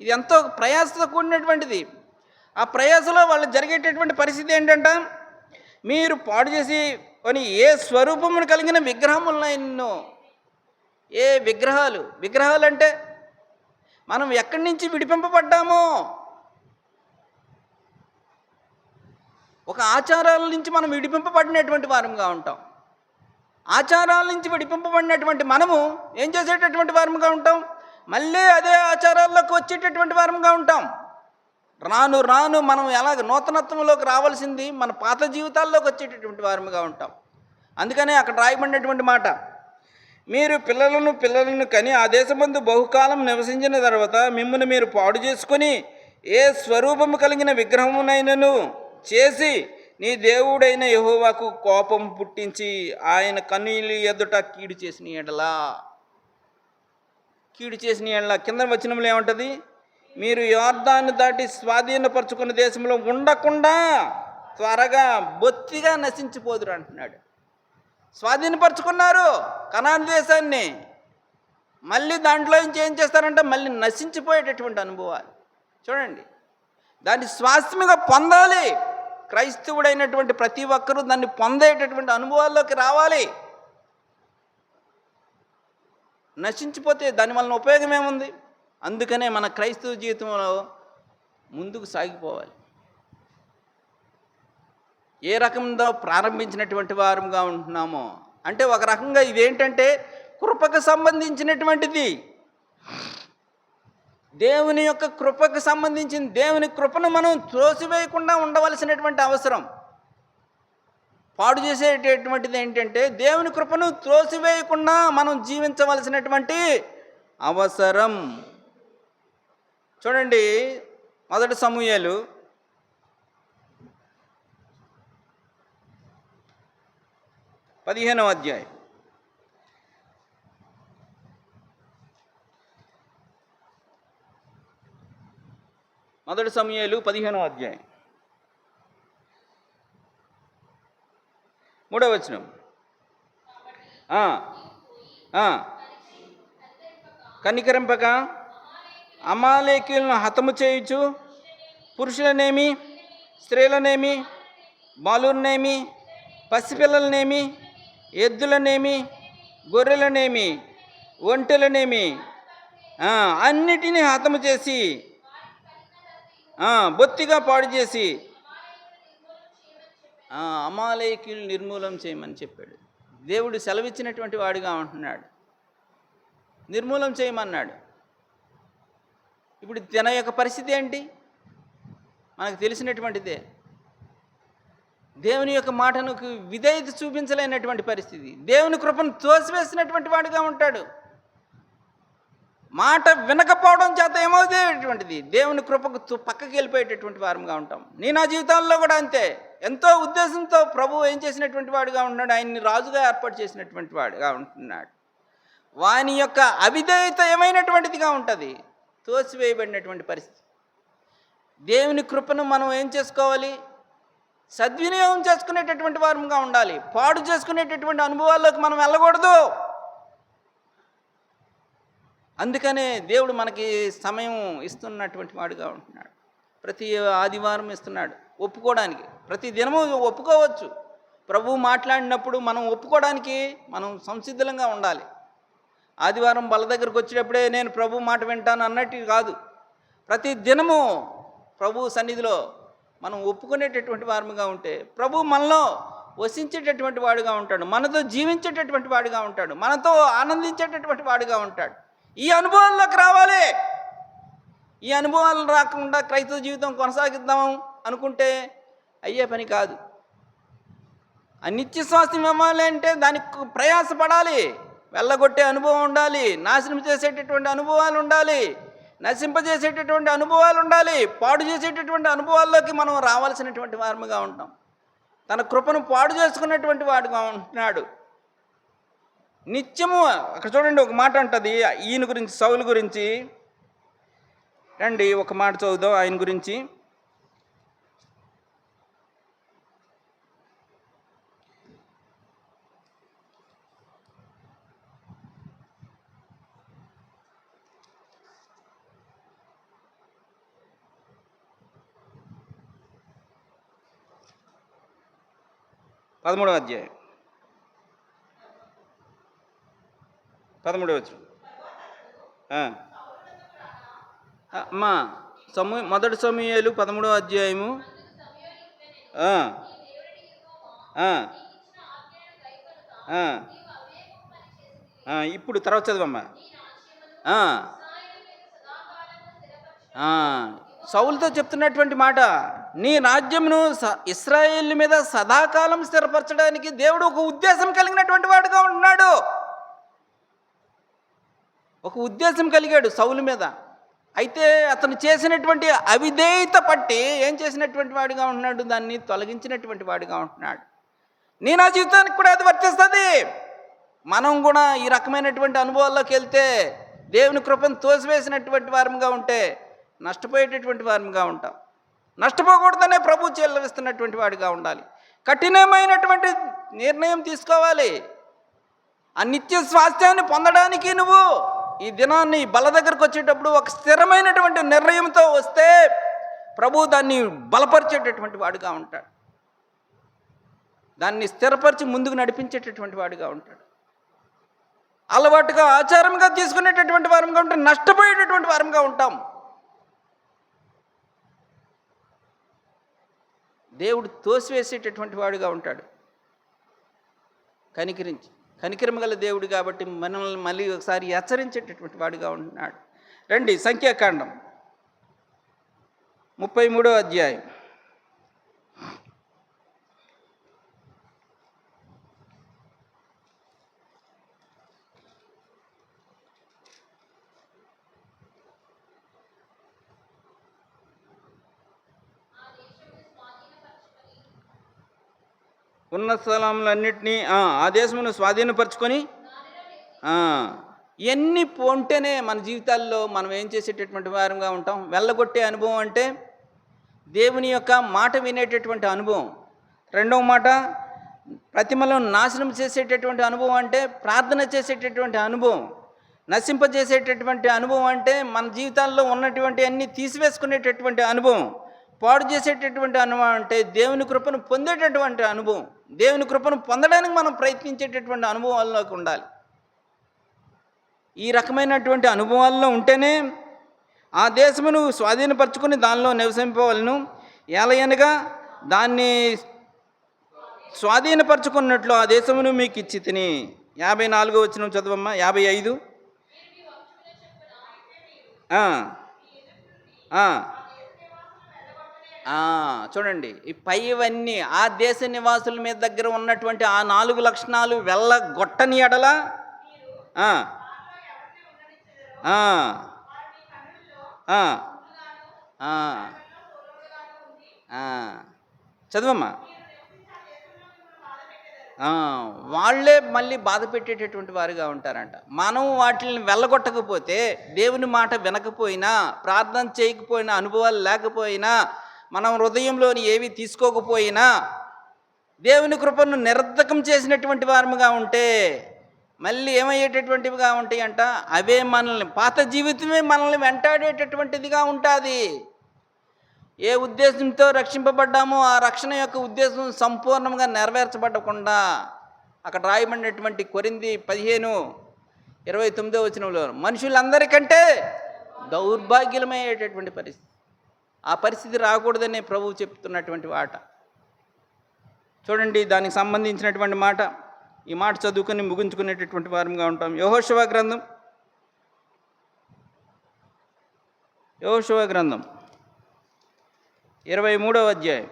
ఇది ఎంతో ప్రయాసతో కూడినటువంటిది. ఆ ప్రయాసలో వాళ్ళు జరిగేటటువంటి పరిస్థితి ఏంటంట? మీరు పాడు చేసి కొని ఏ స్వరూపమును కలిగిన విగ్రహములున్నాయి నిన్ను. ఏ విగ్రహాలు అంటే మనం ఎక్కడి నుంచి విడిపింపబడ్డామో, ఒక ఆచారాల నుంచి మనం విడిపింపబడినటువంటి వారముగా ఉంటాం. ఆచారాల నుంచి విడిపింపబడినటువంటి మనము ఏం చేసేటటువంటి వారముగా ఉంటాం? మళ్ళీ అదే ఆచారాల్లోకి వచ్చేటటువంటి వారముగా ఉంటాం. రాను రాను మనం ఎలాగ నూతనత్వంలోకి రావాల్సింది మన పాత జీవితాల్లోకి వచ్చేటటువంటి వారముగా ఉంటాం. అందుకనే అక్కడ రాయబడినటువంటి మాట, మీరు పిల్లలను కని ఆ దేశమందు బహుకాలం నివసించిన తర్వాత మిమ్మల్ని మీరు పాడు చేసుకొని ఏ స్వరూపము కలిగిన విగ్రహమునైనను చేసి నీ దేవుడైన యెహోవాకు కోపం పుట్టించి ఆయన కన్నుల ఎదుట కీడు చేసిన ఎడల కింద వచనంలో ఏమంటది? మీరు యొర్దాను దాటి స్వాధీనపరుచుకున్న దేశంలో ఉండకుండా త్వరగా బొత్తిగా నశించిపోదురు అంటున్నాడు. స్వాధీనపరుచుకున్నారు కనాను దేశాన్ని, మళ్ళీ దాంట్లో నుంచి ఏం చేస్తారంటే మళ్ళీ నశించిపోయేటటువంటి అనుభవాలు చూడండి. దాన్ని స్వాస్థ్యంగా పొందాలి. క్రైస్తవుడైనటువంటి ప్రతి ఒక్కరూ దాన్ని పొందేటటువంటి అనుభవాల్లోకి రావాలి. నశించిపోతే దానివల్ల ఉపయోగం ఏముంది? అందుకనే మన క్రైస్తవ జీవితంలో ముందుకు సాగిపోవాలి. ఏ రకంగా ప్రారంభించినటువంటి వారంగా ఉంటున్నామో అంటే ఒక రకంగా ఇదేంటంటే కృపకు సంబంధించినటువంటిది. దేవుని యొక్క కృపకు సంబంధించిన దేవుని కృపను మనం త్రోసివేయకుండా ఉండవలసినటువంటి అవసరం. పాడు చేసేటటువంటిది ఏంటంటే దేవుని కృపను త్రోసివేయకుండా మనం జీవించవలసినటువంటి అవసరం. చూడండి, 1 సమూయేలు 15వ అధ్యాయం. 1 సమూయేలు 15వ అధ్యాయం 3వ వచనం. కనికరింపక అమాలేకీయులను హతము చేయుచు పురుషులనేమి, స్త్రీలనేమి, బాలురనేమి, పసిపిల్లలనేమి, ఎద్దులనేమి, గొర్రెలనేమి, ఒంటెలనేమి అన్నిటినీ హతము చేసి బొత్తిగా పాడు చేసి అమాలేకీయులు నిర్మూలం చేయమని చెప్పాడు. దేవుడు సెలవిచ్చినటువంటి వాడిగా ఉంటున్నాడు. నిర్మూలం చేయమన్నాడు. ఇప్పుడు తన యొక్క పరిస్థితి ఏంటి మనకు తెలిసినటువంటిదే. దేవుని యొక్క మాటను విధేయత చూపించలేనటువంటి పరిస్థితి. దేవుని కృపను తోసివేసినటువంటి వాడిగా ఉంటాడు. మాట వినకపోవడం చేత ఏమవుతాయటువంటిది దేవుని కృపకు పక్కకి వెళ్ళిపోయేటటువంటి వారంగా ఉంటాం. నా జీవితాల్లో కూడా అంతే. ఎంతో ఉద్దేశంతో ప్రభువు ఏం చేసినటువంటి వాడిగా ఉంటున్నాడు? ఆయన్ని రాజుగా ఏర్పాటు చేసినటువంటి వాడిగా ఉంటున్నాడు. వాని యొక్క అవిధేయత ఏమైనటువంటిదిగా ఉంటుంది? తోసివేయబడినటువంటి పరిస్థితి. దేవుని కృపను మనం ఏం చేసుకోవాలి? సద్వినియోగం చేసుకునేటటువంటి వారంగా ఉండాలి. పాడు చేసుకునేటటువంటి అనుభవాల్లోకి మనం వెళ్ళకూడదు. అందుకనే దేవుడు మనకి సమయం ఇస్తున్నటువంటి వాడుగా ఉంటున్నాడు. ప్రతి ఆదివారం ఇస్తున్నాడు ఒప్పుకోవడానికి. ప్రతి దినము ఒప్పుకోవచ్చు. ప్రభువు మాట్లాడినప్పుడు మనం ఒప్పుకోవడానికి మనం సంసిద్ధంగా ఉండాలి. ఆదివారం బల దగ్గరకు వచ్చేటప్పుడే నేను ప్రభు మాట వింటాను అన్నట్టు కాదు. ప్రతి దినము ప్రభు సన్నిధిలో మనం ఒప్పుకునేటటువంటి వారముగా ఉంటే ప్రభు మనలో వసించేటటువంటి వాడుగా ఉంటాడు, మనతో జీవించేటటువంటి వాడుగా ఉంటాడు, మనతో ఆనందించేటటువంటి వాడుగా ఉంటాడు. ఈ అనుభవాల్లోకి రావాలి. ఈ అనుభవాలు రాకుండా క్రైస్తవ జీవితం కొనసాగిద్దాం అనుకుంటే అయ్యే పని కాదు. ఆ నిత్య స్వాస్థ్యం ఇవ్వాలి అంటే దానికి ప్రయాసపడాలి. వెళ్ళగొట్టే అనుభవం ఉండాలి, నాశనం చేసేటటువంటి అనుభవాలు ఉండాలి, నశింపజేసేటటువంటి అనుభవాలు ఉండాలి, పాడు చేసేటటువంటి అనుభవాల్లోకి మనం రావాల్సినటువంటి వారముగా ఉంటాం. తన కృపను పాడు చేసుకున్నటువంటి వాడుగా ఉంటున్నాడు నిత్యము. అక్కడ చూడండి, ఒక మాట అంటది ఈయన గురించి, సౌలు గురించి. రండి ఒక మాట చదువుదాం ఆయన గురించి. పదమూడవ అధ్యాయం 13వ వచనం. అమ్మా మొదటి సమూయేలు 13వ అధ్యాయము. ఇప్పుడు తర్వాత చదవమ్మా. సౌలుతో చెప్తున్నటువంటి మాట, నీ రాజ్యమును ఇశ్రాయేలు మీద సదాకాలం స్థిరపరచడానికి దేవుడు ఒక ఉద్దేశం కలిగినటువంటి వాడుగా ఉంటున్నాడు. ఒక ఉద్దేశం కలిగాడు సౌలు మీద. అయితే అతను చేసినటువంటి అవిధేయత పట్టి ఏం చేసినటువంటి వాడిగా ఉంటున్నాడు, దాన్ని తొలగించినటువంటి వాడిగా ఉంటున్నాడు. నీ నా జీవితానికి కూడా అది వర్తిస్తుంది. మనం కూడా ఈ రకమైనటువంటి అనుభవాల్లోకి వెళ్తే, దేవుని కృపను తోసివేసినటువంటి వారంగా ఉంటే నష్టపోయేటటువంటి వారంగా ఉంటాం. నష్టపోకూడదనే ప్రభు చెల్లవిస్తున్నటువంటి వాడిగా ఉండాలి. కఠినమైనటువంటి నిర్ణయం తీసుకోవాలి. ఆ నిత్య స్వాస్థ్యాన్ని పొందడానికి నువ్వు ఈ దినాన్ని బల దగ్గరకు వచ్చేటప్పుడు ఒక స్థిరమైనటువంటి నిర్ణయంతో వస్తే ప్రభు దాన్ని బలపరిచేటటువంటి వాడుగా ఉంటాడు. దాన్ని స్థిరపరిచి ముందుకు నడిపించేటటువంటి వాడుగా ఉంటాడు. అలవాటుగా ఆచారంగా తీసుకునేటటువంటి వారంగా ఉంటే నష్టపోయేటటువంటి వారంగా ఉంటాం. దేవుడు తోసివేసేటటువంటి వాడుగా ఉంటాడు. కనికరము గల దేవుడు కాబట్టి మనల్ని మళ్ళీ ఒకసారి హెచ్చరించేటటువంటి వాడుగా ఉంటున్నాడు. రండి సంఖ్యాకాండం 33వ అధ్యాయం. ఉన్న స్థలములన్నింటినీ ఆ దేశమును స్వాధీనపరచుకొని ఎన్ని ఉంటేనే మన జీవితాల్లో మనం ఏం చేసేటటువంటి వారంగా ఉంటాం. వెళ్ళగొట్టే అనుభవం అంటే దేవుని యొక్క మాట వినేటటువంటి అనుభవం. రెండవ మాట, ప్రతిమలను నాశనం చేసేటటువంటి అనుభవం అంటే ప్రార్థన చేసేటటువంటి అనుభవం. నశింపజేసేటటువంటి అనుభవం అంటే మన జీవితాల్లో ఉన్నటువంటి అన్నీ తీసివేసుకునేటటువంటి అనుభవం. పాడు చేసేటటువంటి అనుభవం అంటే దేవుని కృపను పొందేటటువంటి అనుభవం. దేవుని కృపను పొందడానికి మనం ప్రయత్నించేటటువంటి అనుభవాల్లోకి ఉండాలి. ఈ రకమైనటువంటి అనుభవాల్లో ఉంటేనే ఆ దేశమును స్వాధీనపరచుకొని దానిలో నివసింపవలను. ఎలయనగా దాన్ని స్వాధీనపరచుకున్నట్లు ఆ దేశమును మీకు ఇచ్చి తిని. 54వ వచనం చదవమ్మా. 55. చూడండి, ఈ పైవన్నీ ఆ దేశ నివాసుల మీద దగ్గర ఉన్నటువంటి ఆ 4 లక్షణాలు వెళ్ళగొట్టని ఎడల చదవమ్మా. వాళ్ళే మళ్ళీ బాధ పెట్టేటటువంటి వారుగా ఉంటారంట. మనం వాటిని వెళ్ళగొట్టకపోతే, దేవుని మాట వినకపోయినా, ప్రార్థన చేయకపోయినా, అనుభవాలు లేకపోయినా, మనం హృదయంలోని ఏవి తీసుకోకపోయినా, దేవుని కృపను నిరర్ధకం చేసినటువంటి వారముగా ఉంటే మళ్ళీ ఏమయ్యేటటువంటివిగా ఉంటాయంట, అవే మనల్ని, పాత జీవితమే మనల్ని వెంటాడేటటువంటిదిగా ఉంటుంది. ఏ ఉద్దేశంతో రక్షింపబడ్డామో ఆ రక్షణ యొక్క ఉద్దేశం సంపూర్ణంగా నెరవేర్చబడకుండా, అక్కడ రాయబడినటువంటి కొరింథీ 15:29 వచనంలో మనుషులందరికంటే దౌర్భాగ్యమయ్యేటటువంటి పరిస్థితి. ఆ పరిస్థితి రాకూడదని ప్రభువు చెప్తున్నటువంటి మాట. చూడండి, దానికి సంబంధించినటువంటి మాట, ఈ మాట చదువుకొని ముగించుకునేటటువంటి వారంగా ఉంటాం. యెహోషువ గ్రంథం 23వ అధ్యాయం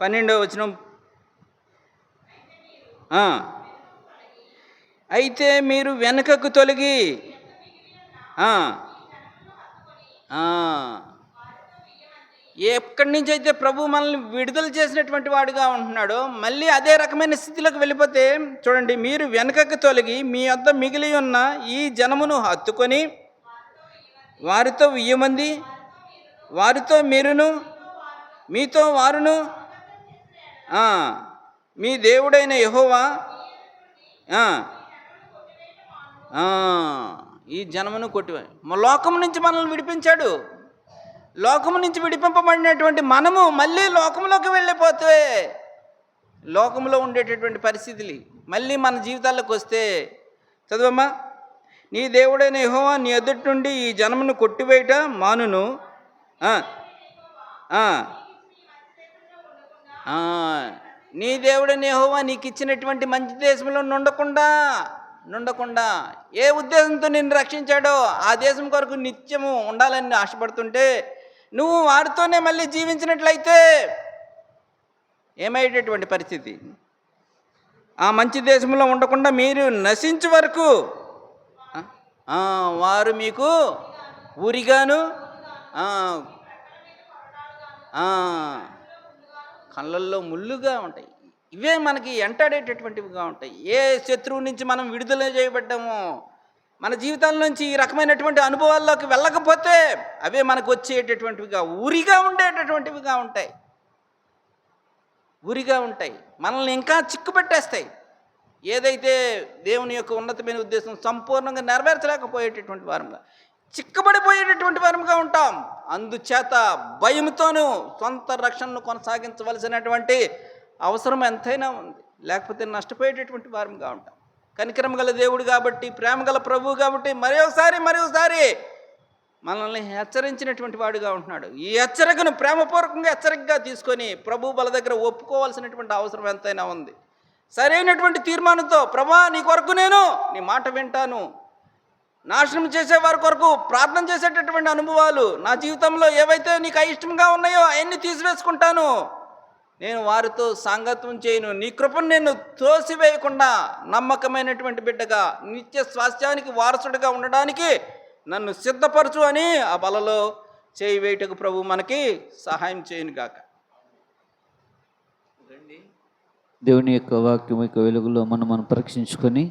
12వ వచనం. అయితే మీరు వెనుకకు తొలగి ఎక్కడి నుంచి అయితే ప్రభు మనల్ని విడుదల చేసినటువంటి వాడుగా ఉంటున్నాడో మళ్ళీ అదే రకమైన స్థితిలోకి వెళ్ళిపోతే చూడండి, మీరు వెనుకకు తొలగి మీ వద్ద మిగిలి ఉన్న ఈ జనమును హత్తుకొని వారితో 1000 మంది, వారితో మీరును, మీతో వారును, మీ దేవుడైన యెహోవా ఈ జనమును కొట్టివా. లోకము నుంచి మనల్ని విడిపించాడు. లోకము నుంచి విడిపింపబడినటువంటి మనము మళ్ళీ లోకంలోకి వెళ్ళిపోతే లోకంలో ఉండేటటువంటి పరిస్థితులు మళ్ళీ మన జీవితాల్లోకి వస్తే, చదువమ్మా, నీ దేవుడైన యెహోవా నీ ఎదుటి నుండి ఈ జనమును కొట్టివేయట మానును. నీ దేవుడైన యెహోవా నీకు ఇచ్చినటువంటి మంచి దేశంలో నుండకుండా ఏ ఉద్దేశంతో నిన్ను రక్షించాడో ఆ దేశం కొరకు నిత్యము ఉండాలని ఆశపడుతుంటే నువ్వు వారితోనే మళ్ళీ జీవించినట్లయితే ఏమయ్యేటటువంటి పరిస్థితి? ఆ మంచి దేశంలో ఉండకుండా మీరు నశించే వరకు వారు మీకు ఊరిగాను కళ్ళల్లో ముళ్ళుగా ఉంటాయి. ఇవే మనకి ఎంటాడేటటువంటివిగా ఉంటాయి. ఏ శత్రువు నుంచి మనం విడుదల చేయబడ్డామో, మన జీవితాల నుంచి ఈ రకమైనటువంటి అనుభవాల్లోకి వెళ్ళకపోతే అవే మనకు వచ్చేటటువంటివిగా ఊరిగా ఉండేటటువంటివిగా ఉంటాయి. మనల్ని ఇంకా చిక్కుపెట్టేస్తాయి. ఏదైతే దేవుని యొక్క ఉన్నతమైన ఉద్దేశం సంపూర్ణంగా నెరవేర్చలేకపోయేటటువంటి వారంగా, చిక్కబడిపోయేటటువంటి వారంగా ఉంటాం. అందుచేత భయంతోనూ సొంత రక్షణను కొనసాగించవలసినటువంటి అవసరం ఎంతైనా ఉంది. లేకపోతే నష్టపోయేటటువంటి వారంగా ఉంటాం. కనికరం గల దేవుడు కాబట్టి, ప్రేమ గల ప్రభువు కాబట్టి మరోసారి మనల్ని హెచ్చరించినటువంటి వాడుగా ఉంటున్నాడు. ఈ హెచ్చరికను ప్రేమపూర్వకంగా హెచ్చరికగా తీసుకొని ప్రభు బల దగ్గర ఒప్పుకోవాల్సినటువంటి అవసరం ఎంతైనా ఉంది. సరైనటువంటి తీర్మానంతో, ప్రభా నీ కొరకు నేను నీ మాట వింటాను, నాశనం చేసే వారి కొరకు ప్రార్థన చేసేటటువంటి అనుభవాలు నా జీవితంలో ఏవైతే నీకు అయిష్టంగా ఉన్నాయో అవన్నీ తీసివేసుకుంటాను, నేను వారితో సాంగత్యం చేయను, నీ కృపను నేను త్రోసివేయకుండా నమ్మకమైనటువంటి బిడ్డగా నిత్య స్వాస్థ్యానికి వారసుడిగా ఉండడానికి నన్ను సిద్ధపరచు అని ఆ బలలో చేయి వేయటకు ప్రభు మనకి సహాయం చేయను గాక. దేవుని యొక్క వాక్యం యొక్క వెలుగులో మనం పరీక్షించుకొని